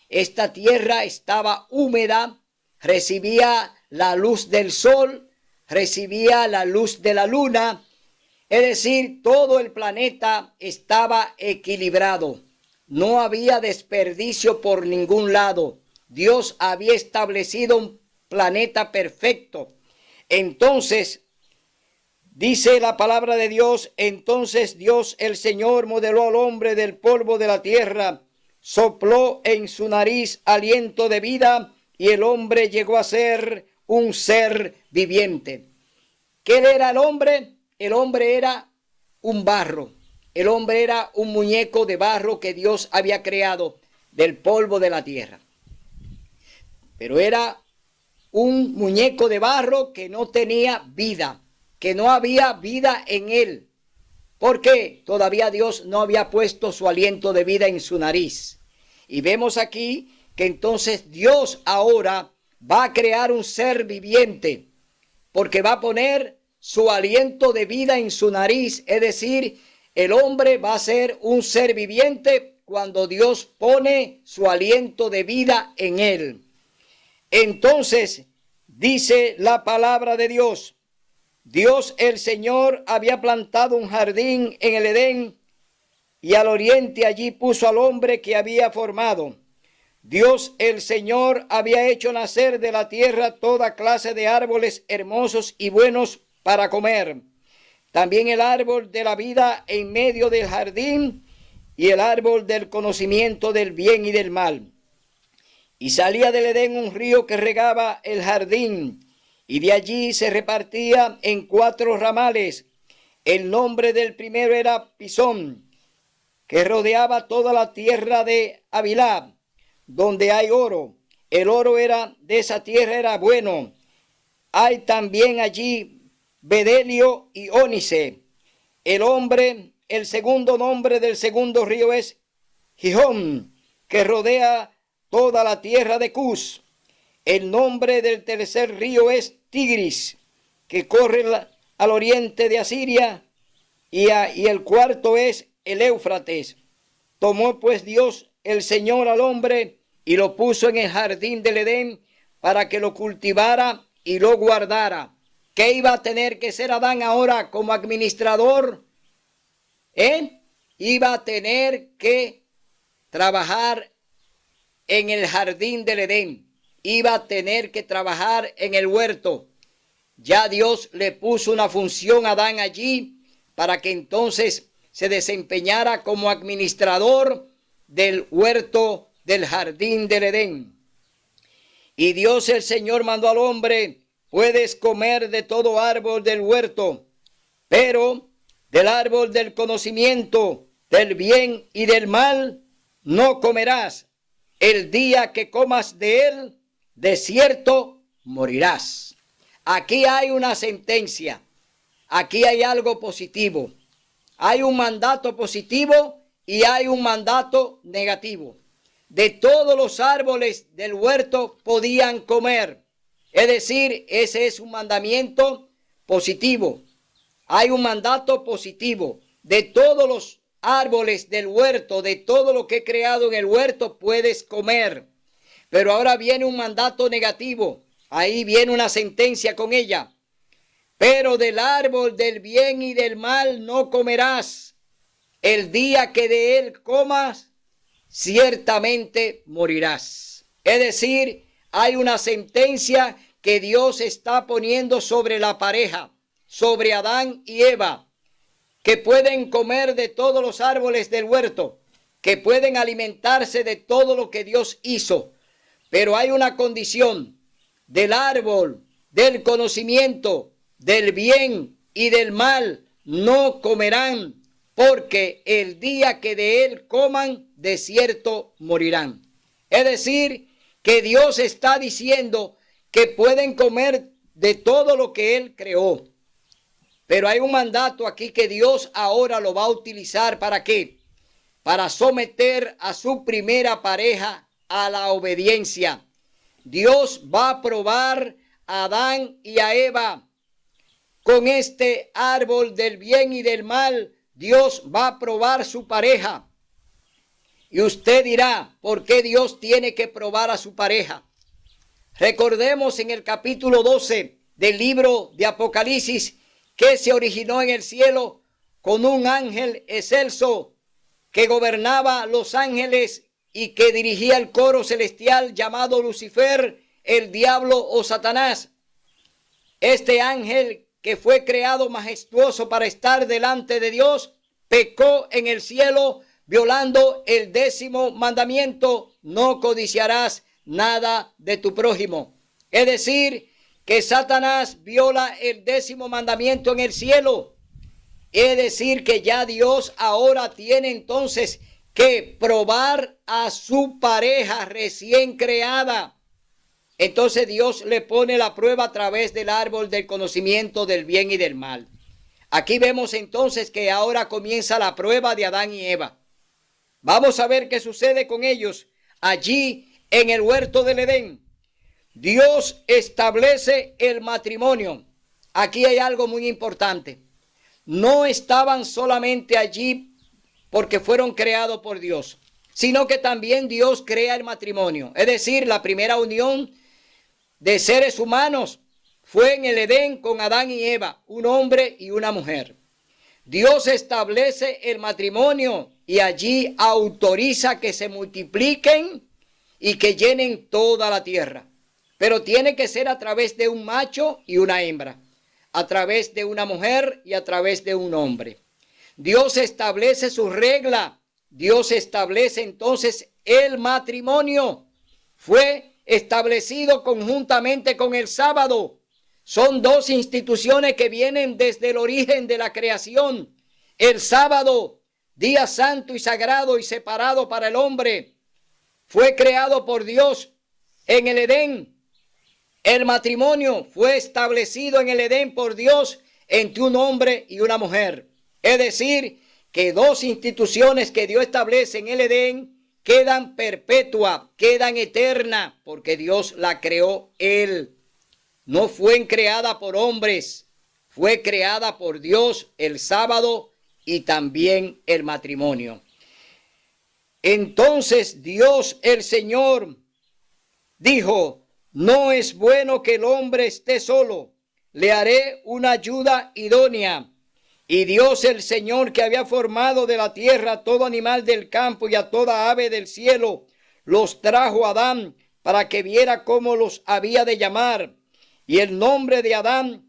Esta tierra estaba húmeda, recibía la luz del sol, recibía la luz de la luna, es decir, todo el planeta estaba equilibrado. No había desperdicio por ningún lado. Dios había establecido un planeta perfecto. Entonces, dice la palabra de Dios, entonces Dios el Señor modeló al hombre del polvo de la tierra, sopló en su nariz aliento de vida y el hombre llegó a ser un ser viviente. ¿Qué era el hombre? El hombre era un barro. El hombre era un muñeco de barro que Dios había creado del polvo de la tierra. Pero era un muñeco de barro que no tenía vida, que no había vida en él. ¿Por qué? Todavía Dios no había puesto su aliento de vida en su nariz. Y vemos aquí que entonces Dios ahora va a crear un ser viviente, porque va a poner su aliento de vida en su nariz, es decir, el hombre va a ser un ser viviente cuando Dios pone su aliento de vida en él. Entonces, dice la palabra de Dios, Dios el Señor había plantado un jardín en el Edén y al oriente allí puso al hombre que había formado. Dios el Señor había hecho nacer de la tierra toda clase de árboles hermosos y buenos para comer. También el árbol de la vida en medio del jardín y el árbol del conocimiento del bien y del mal. Y salía del Edén un río que regaba el jardín, y de allí se repartía en 4 ramales. El nombre del primero era Pisón, que rodeaba toda la tierra de Havilá, donde hay oro. El oro era de esa tierra era bueno. Hay también allí bedelio y ónice. El segundo nombre del segundo río es Gihón, que rodea toda la tierra de Cus. El nombre del tercer río es Tigris, que corre al oriente de Asiria, y el cuarto es el Éufrates. Tomó pues Dios el Señor al hombre y lo puso en el jardín del Edén para que lo cultivara y lo guardara. ¿Qué iba a tener que ser Adán ahora como administrador? Iba a tener que trabajar en el jardín del Edén. Iba a tener que trabajar en el huerto. Ya Dios le puso una función a Adán allí para que entonces se desempeñara como administrador del huerto del jardín del Edén. Y Dios el Señor mandó al hombre: puedes comer de todo árbol del huerto, pero del árbol del conocimiento del bien y del mal no comerás. El día que comas de él, de cierto morirás. Aquí hay una sentencia. Aquí hay algo positivo. Hay un mandato positivo y hay un mandato negativo. De todos los árboles del huerto podían comer. Es decir, ese es un mandamiento positivo. Hay un mandato positivo. De todos los árboles del huerto, de todo lo que he creado en el huerto, puedes comer. Pero ahora viene un mandato negativo. Ahí viene una sentencia con ella. Pero del árbol del bien y del mal no comerás. El día que de él comas, ciertamente morirás. Es decir, hay una sentencia que Dios está poniendo sobre la pareja, sobre Adán y Eva, que pueden comer de todos los árboles del huerto, que pueden alimentarse de todo lo que Dios hizo. Pero hay una condición: del árbol del conocimiento del bien y del mal no comerán, porque el día que de él coman de cierto morirán. Es decir, que Dios está diciendo que pueden comer de todo lo que Él creó. Pero hay un mandato aquí que Dios ahora lo va a utilizar. ¿Para qué? Para someter a su primera pareja a la obediencia. Dios va a probar a Adán y a Eva con este árbol del bien y del mal. Dios va a probar su pareja. Y usted dirá, ¿por qué Dios tiene que probar a su pareja? Recordemos en el capítulo 12 del libro de Apocalipsis que se originó en el cielo con un ángel excelso que gobernaba los ángeles y que dirigía el coro celestial llamado Lucifer, el diablo o Satanás. Este ángel que fue creado majestuoso para estar delante de Dios, pecó en el cielo violando el 10º mandamiento: no codiciarás nada de tu prójimo. Es decir, que Satanás viola el 10º mandamiento en el cielo. Es decir, que ya Dios ahora tiene entonces que probar a su pareja recién creada. Entonces Dios le pone la prueba a través del árbol del conocimiento del bien y del mal. Aquí vemos entonces que ahora comienza la prueba de Adán y Eva. Vamos a ver qué sucede con ellos allí en el huerto del Edén. Dios establece el matrimonio. Aquí hay algo muy importante. No estaban solamente allí porque fueron creados por Dios, sino que también Dios crea el matrimonio. Es decir, la primera unión de seres humanos fue en el Edén con Adán y Eva, un hombre y una mujer. Dios establece el matrimonio y allí autoriza que se multipliquen y que llenen toda la tierra. Pero tiene que ser a través de un macho y una hembra, a través de una mujer y a través de un hombre. Dios establece su regla. Dios establece entonces el matrimonio. Fue establecido conjuntamente con el sábado. Son dos instituciones que vienen desde el origen de la creación. El sábado, día santo y sagrado y separado para el hombre, fue creado por Dios en el Edén. El matrimonio fue establecido en el Edén por Dios entre un hombre y una mujer. Es decir, que dos instituciones que Dios establece en el Edén quedan perpetuas, quedan eternas, porque Dios la creó Él. No fue creada por hombres, fue creada por Dios el sábado y también el matrimonio. Entonces Dios el Señor dijo: no es bueno que el hombre esté solo, le haré una ayuda idónea. Y Dios el Señor, que había formado de la tierra a todo animal del campo y a toda ave del cielo, los trajo a Adán para que viera cómo los había de llamar. Y el nombre de Adán,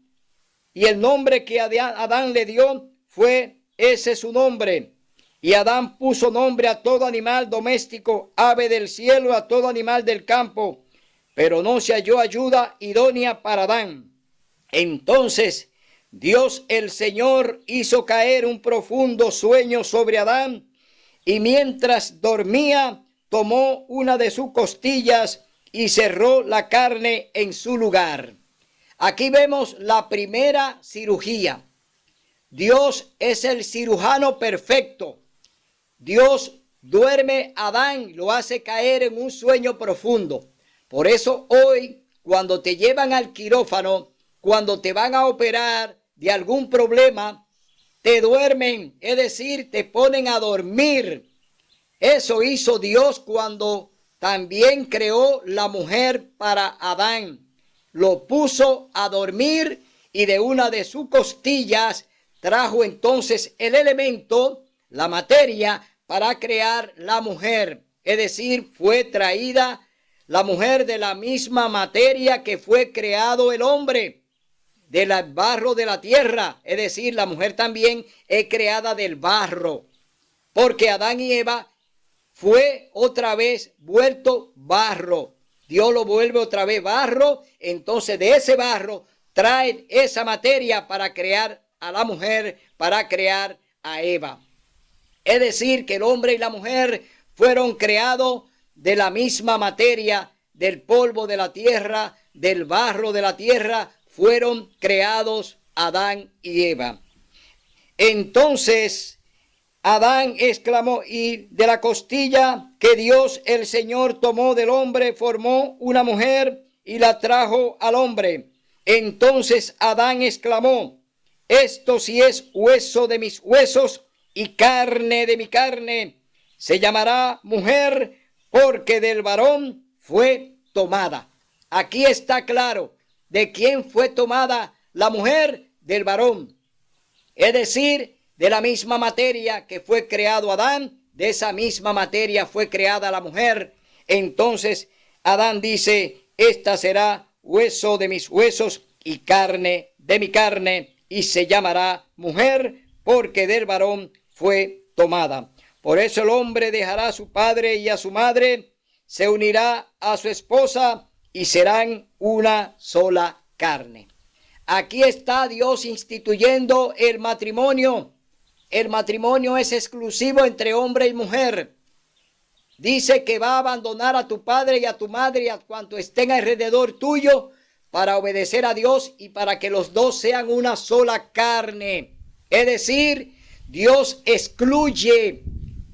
y el nombre que Adán le dio fue ese su nombre. Y Adán puso nombre a todo animal doméstico, ave del cielo, a todo animal del campo. Pero no se halló ayuda idónea para Adán. Entonces Dios el Señor hizo caer un profundo sueño sobre Adán, y mientras dormía tomó una de sus costillas y cerró la carne en su lugar. Aquí vemos la primera cirugía. Dios es el cirujano perfecto. Dios duerme a Adán, lo hace caer en un sueño profundo. Por eso hoy, cuando te llevan al quirófano, cuando te van a operar de algún problema, te duermen, es decir, te ponen a dormir. Eso hizo Dios cuando también creó la mujer para Adán. Lo puso a dormir y de una de sus costillas trajo entonces el elemento, la materia, para crear la mujer. Es decir, fue traída la mujer de la misma materia que fue creado el hombre, del barro de la tierra. Es decir, la mujer también es creada del barro, porque Adán y Eva fue otra vez vuelto barro. Dios lo vuelve otra vez barro, entonces de ese barro trae esa materia para crear a la mujer, para crear a Eva. Es decir, que el hombre y la mujer fueron creados de la misma materia, del polvo de la tierra, del barro de la tierra, fueron creados Adán y Eva. Entonces Adán exclamó, y de la costilla que Dios el Señor tomó del hombre, formó una mujer y la trajo al hombre. Entonces Adán exclamó, esto sí es hueso de mis huesos y carne de mi carne. Se llamará mujer porque del varón fue tomada. Aquí está claro de quién fue tomada la mujer, del varón. Es decir, de la misma materia que fue creado Adán, de esa misma materia fue creada la mujer. Entonces Adán dice, esta será hueso de mis huesos y carne de mi carne, y se llamará mujer porque del varón fue tomada. Por eso el hombre dejará a su padre y a su madre, se unirá a su esposa y serán una sola carne. Aquí está Dios instituyendo el matrimonio. El matrimonio es exclusivo entre hombre y mujer. Dice que va a abandonar a tu padre y a tu madre y a cuanto estén alrededor tuyo para obedecer a Dios y para que los dos sean una sola carne. Es decir, Dios excluye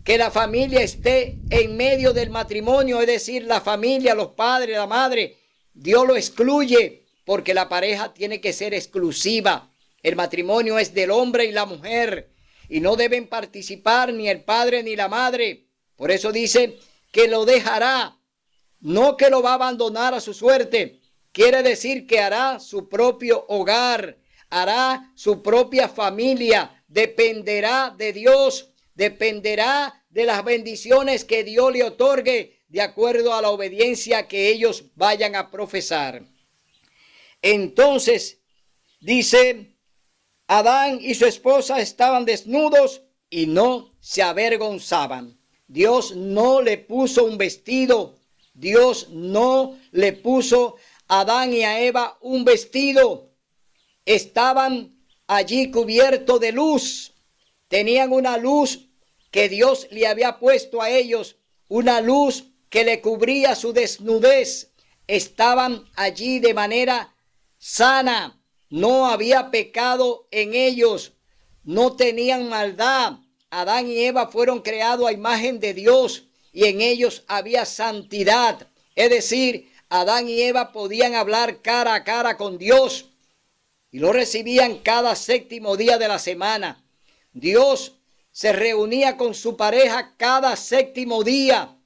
que la familia esté en medio del matrimonio, es decir, la familia, los padres, la madre. Dios lo excluye porque la pareja tiene que ser exclusiva. El matrimonio es del hombre y la mujer y no deben participar ni el padre ni la madre. Por eso dice que lo dejará, no que lo va a abandonar a su suerte. Quiere decir que hará su propio hogar, hará su propia familia, dependerá de Dios, dependerá de las bendiciones que Dios le otorgue de acuerdo a la obediencia que ellos vayan a profesar. Entonces, dice, Adán y su esposa estaban desnudos y no se avergonzaban. Dios no le puso un vestido, Dios no le puso a Adán y a Eva un vestido. Estaban allí cubiertos de luz, tenían una luz que Dios le había puesto a ellos, una luz que le cubría su desnudez. Estaban allí de manera sana, no había pecado en ellos, no tenían maldad. Adán y Eva fueron creados a imagen de Dios y en ellos había santidad. Es decir, Adán y Eva podían hablar cara a cara con Dios y lo recibían cada séptimo día de la semana. Dios se reunía con su pareja cada séptimo día.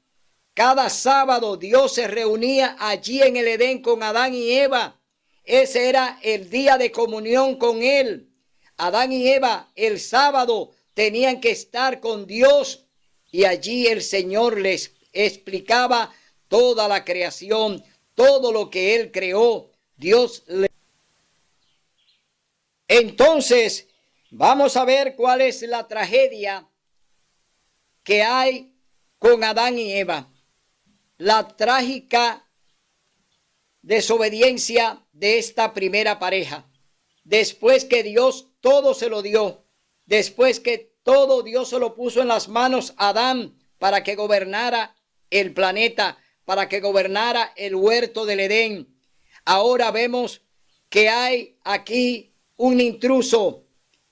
Cada sábado Dios se reunía allí en el Edén con Adán y Eva. Ese era el día de comunión con Él. Adán y Eva el sábado tenían que estar con Dios y allí el Señor les explicaba toda la creación, todo lo que Él creó. Entonces, vamos a ver cuál es la tragedia que hay con Adán y Eva. La trágica desobediencia de esta primera pareja. Después que Dios todo se lo dio, después que todo Dios se lo puso en las manos a Adán para que gobernara el planeta, para que gobernara el huerto del Edén. Ahora vemos que hay aquí un intruso.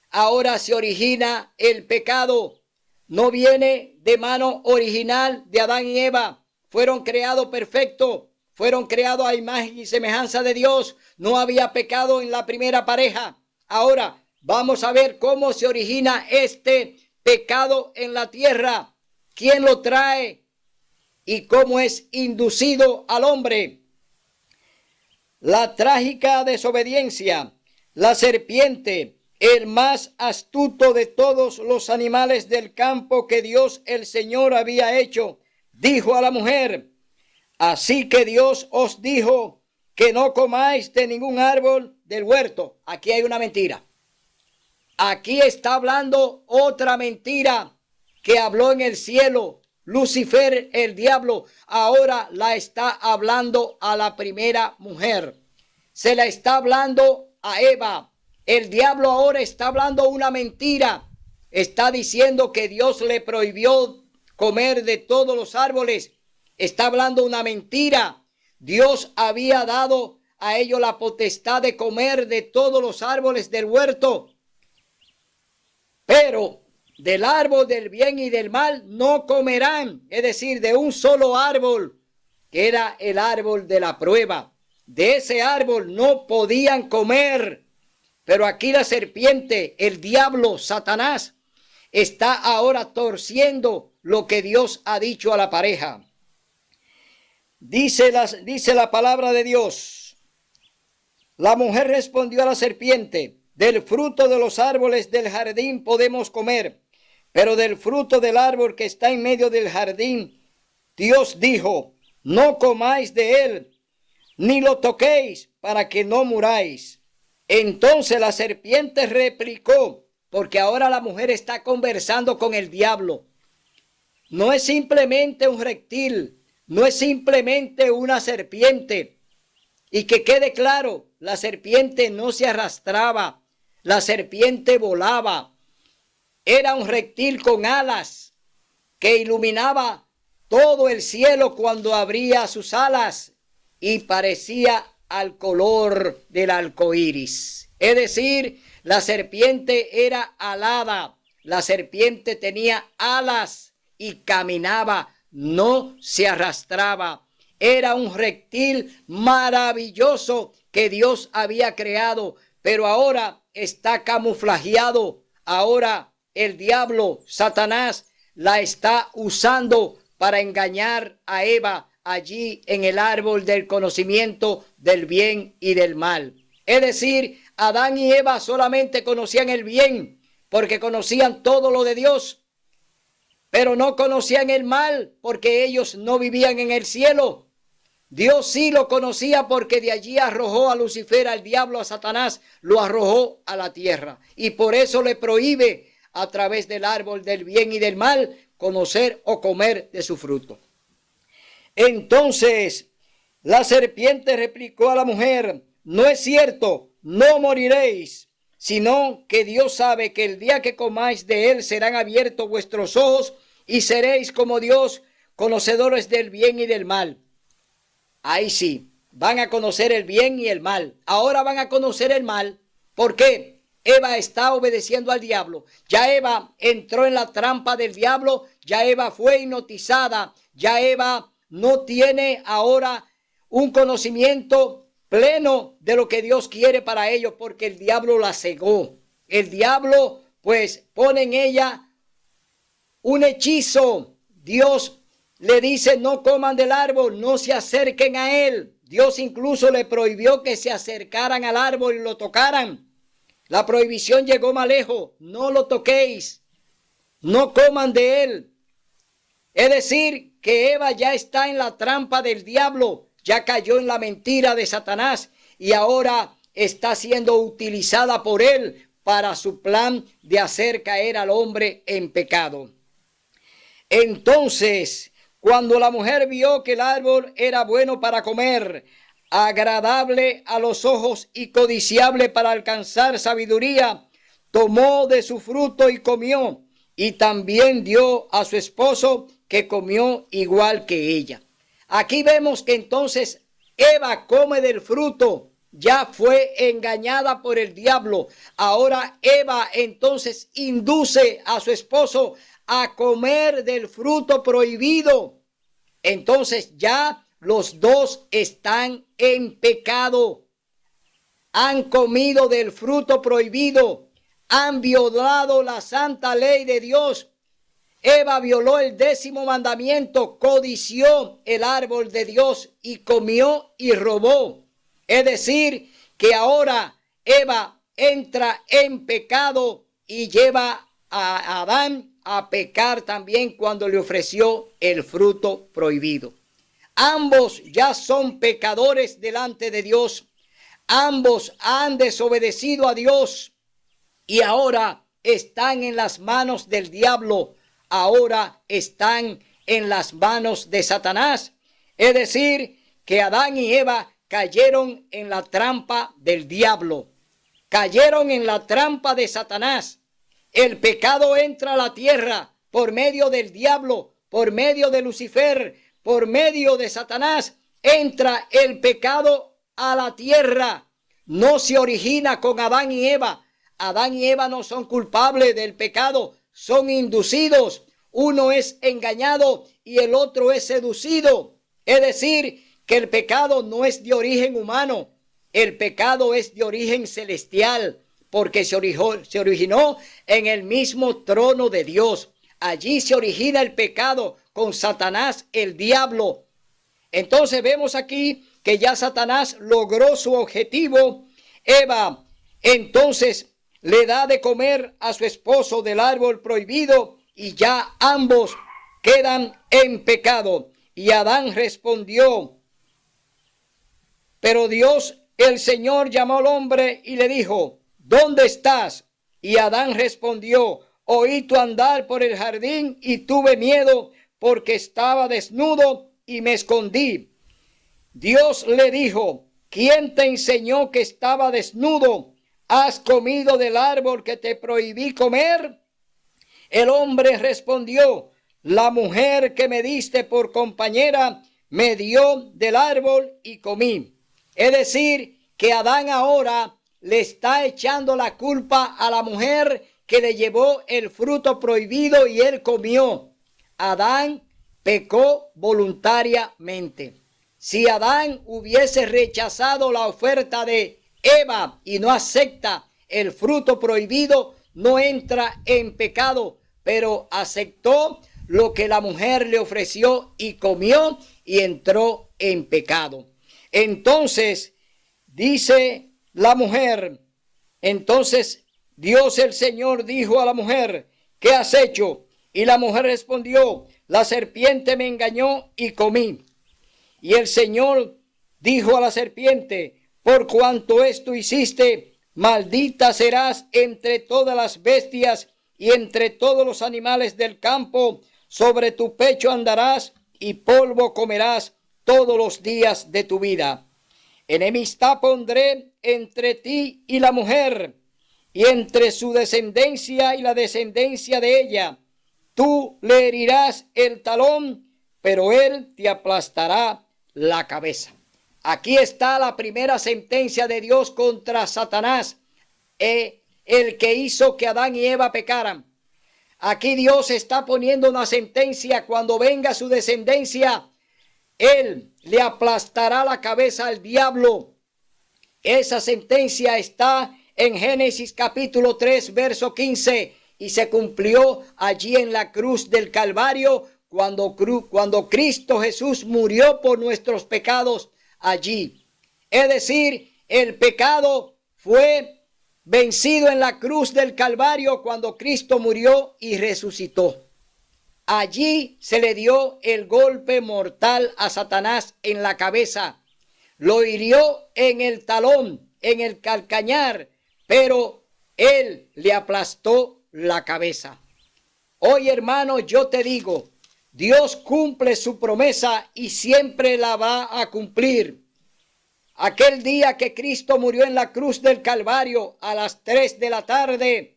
Ahora se origina el pecado. No viene de mano original de Adán y Eva. Fueron creados perfectos. Fueron creados a imagen y semejanza de Dios. No había pecado en la primera pareja. Ahora vamos a ver cómo se origina este pecado en la tierra. ¿Quién lo trae? Y cómo es inducido al hombre. La trágica desobediencia. La serpiente, el más astuto de todos los animales del campo que Dios el Señor había hecho, dijo a la mujer: así que Dios os dijo que no comáis de ningún árbol del huerto. Aquí hay una mentira. Aquí está hablando otra mentira que habló en el cielo. Lucifer, el diablo, ahora la está hablando a la primera mujer. Se la está hablando a Eva. El diablo ahora está hablando una mentira. Está diciendo que Dios le prohibió comer de todos los árboles. Está hablando una mentira. Dios había dado a ellos la potestad de comer de todos los árboles del huerto. Pero del árbol del bien y del mal no comerán. Es decir, de un solo árbol, que era el árbol de la prueba. De ese árbol no podían comer. Pero aquí la serpiente, el diablo, Satanás, está ahora torciendo lo que Dios ha dicho a la pareja. Dice la palabra de Dios. La mujer respondió a la serpiente: del fruto de los árboles del jardín podemos comer, pero del fruto del árbol que está en medio del jardín, Dios dijo: no comáis de él, ni lo toquéis, para que no muráis. Entonces la serpiente replicó, porque ahora la mujer está conversando con el diablo. No es simplemente un reptil, no es simplemente una serpiente. Y que quede claro, la serpiente no se arrastraba, la serpiente volaba. Era un reptil con alas que iluminaba todo el cielo cuando abría sus alas y parecía al color del arco iris. Es decir, la serpiente era alada, la serpiente tenía alas y caminaba, no se arrastraba. Era un reptil maravilloso que Dios había creado, pero ahora está camuflajeado. Ahora el diablo, Satanás, la está usando para engañar a Eva allí en el árbol del conocimiento del bien y del mal. Es decir, Adán y Eva solamente conocían el bien porque conocían todo lo de Dios, pero no conocían el mal porque ellos no vivían en el cielo. Dios sí lo conocía porque de allí arrojó a Lucifer, al diablo, a Satanás, lo arrojó a la tierra. Y por eso le prohíbe a través del árbol del bien y del mal conocer o comer de su fruto. Entonces la serpiente replicó a la mujer: no es cierto, no moriréis, sino que Dios sabe que el día que comáis de él serán abiertos vuestros ojos y seréis como Dios, conocedores del bien y del mal. Ahí sí, van a conocer el bien y el mal. Ahora van a conocer el mal. ¿Por qué? Eva está obedeciendo al diablo. Ya Eva entró en la trampa del diablo. Ya Eva fue hipnotizada. Ya Eva no tiene ahora un conocimiento pleno de lo que Dios quiere para ellos, porque el diablo la cegó. El diablo pues pone en ella un hechizo. Dios le dice: no coman del árbol, no se acerquen a él. Dios incluso le prohibió que se acercaran al árbol y lo tocaran. La prohibición llegó más lejos: no lo toquéis, no coman de él. Es decir, que Eva ya está en la trampa del diablo, ya cayó en la mentira de Satanás y ahora está siendo utilizada por él para su plan de hacer caer al hombre en pecado. Entonces, cuando la mujer vio que el árbol era bueno para comer, agradable a los ojos y codiciable para alcanzar sabiduría, tomó de su fruto y comió, y también dio a su esposo, que comió igual que ella. Aquí vemos que entonces Eva come del fruto, ya fue engañada por el diablo. Ahora Eva entonces induce a su esposo a comer del fruto prohibido. Entonces ya los dos están en pecado. Han comido del fruto prohibido. Han violado la santa ley de Dios. Eva violó el 10º mandamiento, codició el árbol de Dios y comió y robó. Es decir, que ahora Eva entra en pecado y lleva a Adán a pecar también cuando le ofreció el fruto prohibido. Ambos ya son pecadores delante de Dios. Ambos han desobedecido a Dios y ahora están en las manos del diablo. Ahora están en las manos de Satanás. Es decir, que Adán y Eva cayeron en la trampa del diablo. Cayeron en la trampa de Satanás. El pecado entra a la tierra por medio del diablo, por medio de Lucifer, por medio de Satanás, entra el pecado a la tierra. No se origina con Adán y Eva. Adán y Eva no son culpables del pecado, son inducidos. Uno es engañado y el otro es seducido. Es decir, que el pecado no es de origen humano, el pecado es de origen celestial, porque se originó en el mismo trono de Dios. Allí se origina el pecado con Satanás, el diablo. Entonces vemos aquí que ya Satanás logró su objetivo. Eva entonces le da de comer a su esposo del árbol prohibido y ya ambos quedan en pecado. Y Adán respondió, pero Dios, el Señor, llamó al hombre y le dijo, ¿dónde estás? Y Adán respondió, oí tu andar por el jardín y tuve miedo porque estaba desnudo y me escondí. Dios le dijo, ¿quién te enseñó que estaba desnudo? ¿Has comido del árbol que te prohibí comer? El hombre respondió, la mujer que me diste por compañera me dio del árbol y comí. Es decir, que Adán ahora le está echando la culpa a la mujer que le llevó el fruto prohibido y él comió. Adán pecó voluntariamente. Si Adán hubiese rechazado la oferta de Eva y no acepta el fruto prohibido, no entra en pecado, pero aceptó lo que la mujer le ofreció y comió y entró en pecado. Entonces, dice la mujer, entonces Dios el Señor dijo a la mujer, ¿qué has hecho? Y la mujer respondió, la serpiente me engañó y comí. Y el Señor dijo a la serpiente, por cuanto esto hiciste, maldita serás entre todas las bestias y entre todos los animales del campo, sobre tu pecho andarás y polvo comerás todos los días de tu vida. Enemistad pondré entre ti y la mujer, y entre su descendencia y la descendencia de ella. Tú le herirás el talón, pero él te aplastará la cabeza. Aquí está la primera sentencia de Dios contra Satanás, el que hizo que Adán y Eva pecaran. Aquí Dios está poniendo una sentencia: cuando venga su descendencia, él le aplastará la cabeza al diablo. Esa sentencia está en Génesis capítulo 3, verso 15, y se cumplió allí en la cruz del Calvario, cuando Cristo Jesús murió por nuestros pecados allí. Es decir, el pecado fue vencido en la cruz del Calvario cuando Cristo murió y resucitó. Allí se le dio el golpe mortal a Satanás en la cabeza. Lo hirió en el talón, en el calcañar, pero él le aplastó la cabeza. Hoy, hermano, yo te digo, Dios cumple su promesa y siempre la va a cumplir. Aquel día que Cristo murió en la cruz del Calvario a las 3 de la tarde,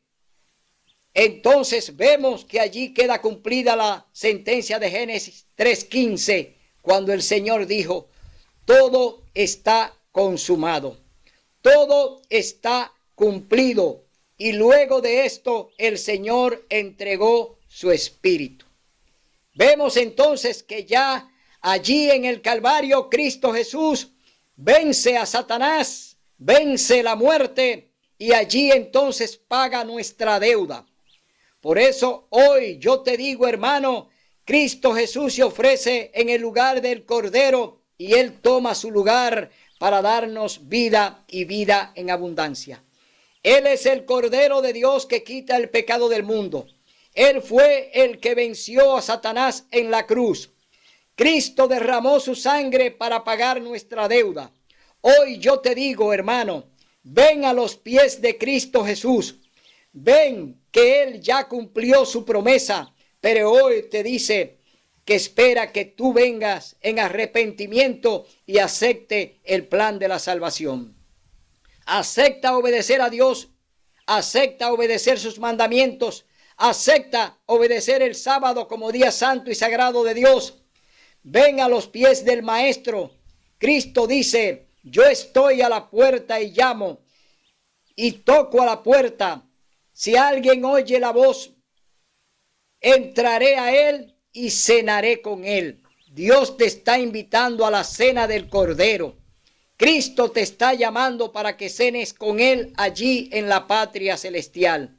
entonces vemos que allí queda cumplida la sentencia de Génesis 3:15, cuando el Señor dijo, todo está consumado, todo está cumplido. Y luego de esto el Señor entregó su espíritu. Vemos entonces que ya allí en el Calvario Cristo Jesús vence a Satanás, vence la muerte, y allí entonces paga nuestra deuda. Por eso hoy yo te digo, hermano, Cristo Jesús se ofrece en el lugar del Cordero y Él toma su lugar para darnos vida y vida en abundancia. Él es el Cordero de Dios que quita el pecado del mundo. Él fue el que venció a Satanás en la cruz. Cristo derramó su sangre para pagar nuestra deuda. Hoy yo te digo, hermano, ven a los pies de Cristo Jesús. Ven que Él ya cumplió su promesa, pero hoy te dice que espera que tú vengas en arrepentimiento y acepte el plan de la salvación. Acepta obedecer a Dios, acepta obedecer sus mandamientos, acepta obedecer el sábado como día santo y sagrado de Dios, ven a los pies del Maestro. Cristo dice: yo estoy a la puerta y llamo y toco a la puerta. Si alguien oye la voz, entraré a él y cenaré con él. Dios te está invitando a la cena del Cordero. Cristo te está llamando para que cenes con él allí en la patria celestial.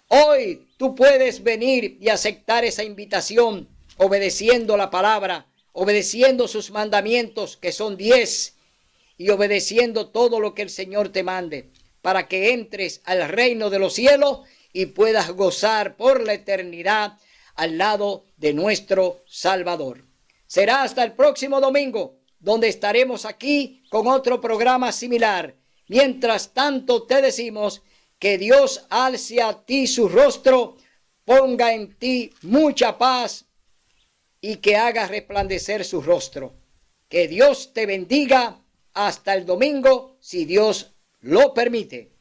Hoy tú puedes venir y aceptar esa invitación, obedeciendo la palabra, obedeciendo sus mandamientos, que son 10, y obedeciendo todo lo que el Señor te mande, para que entres al reino de los cielos y puedas gozar por la eternidad al lado de nuestro Salvador. Será hasta el próximo domingo, donde estaremos aquí con otro programa similar. Mientras tanto te decimos que Dios alce a ti su rostro, ponga en ti mucha paz y que haga resplandecer su rostro. Que Dios te bendiga hasta el domingo, si Dios lo permite.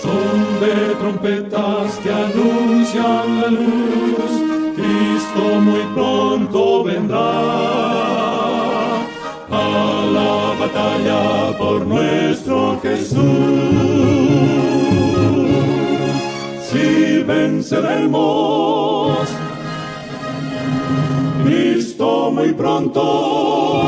Son de trompetas que anuncian la luz, Cristo muy pronto vendrá a la batalla por nuestro Jesús. Si venceremos, Cristo muy pronto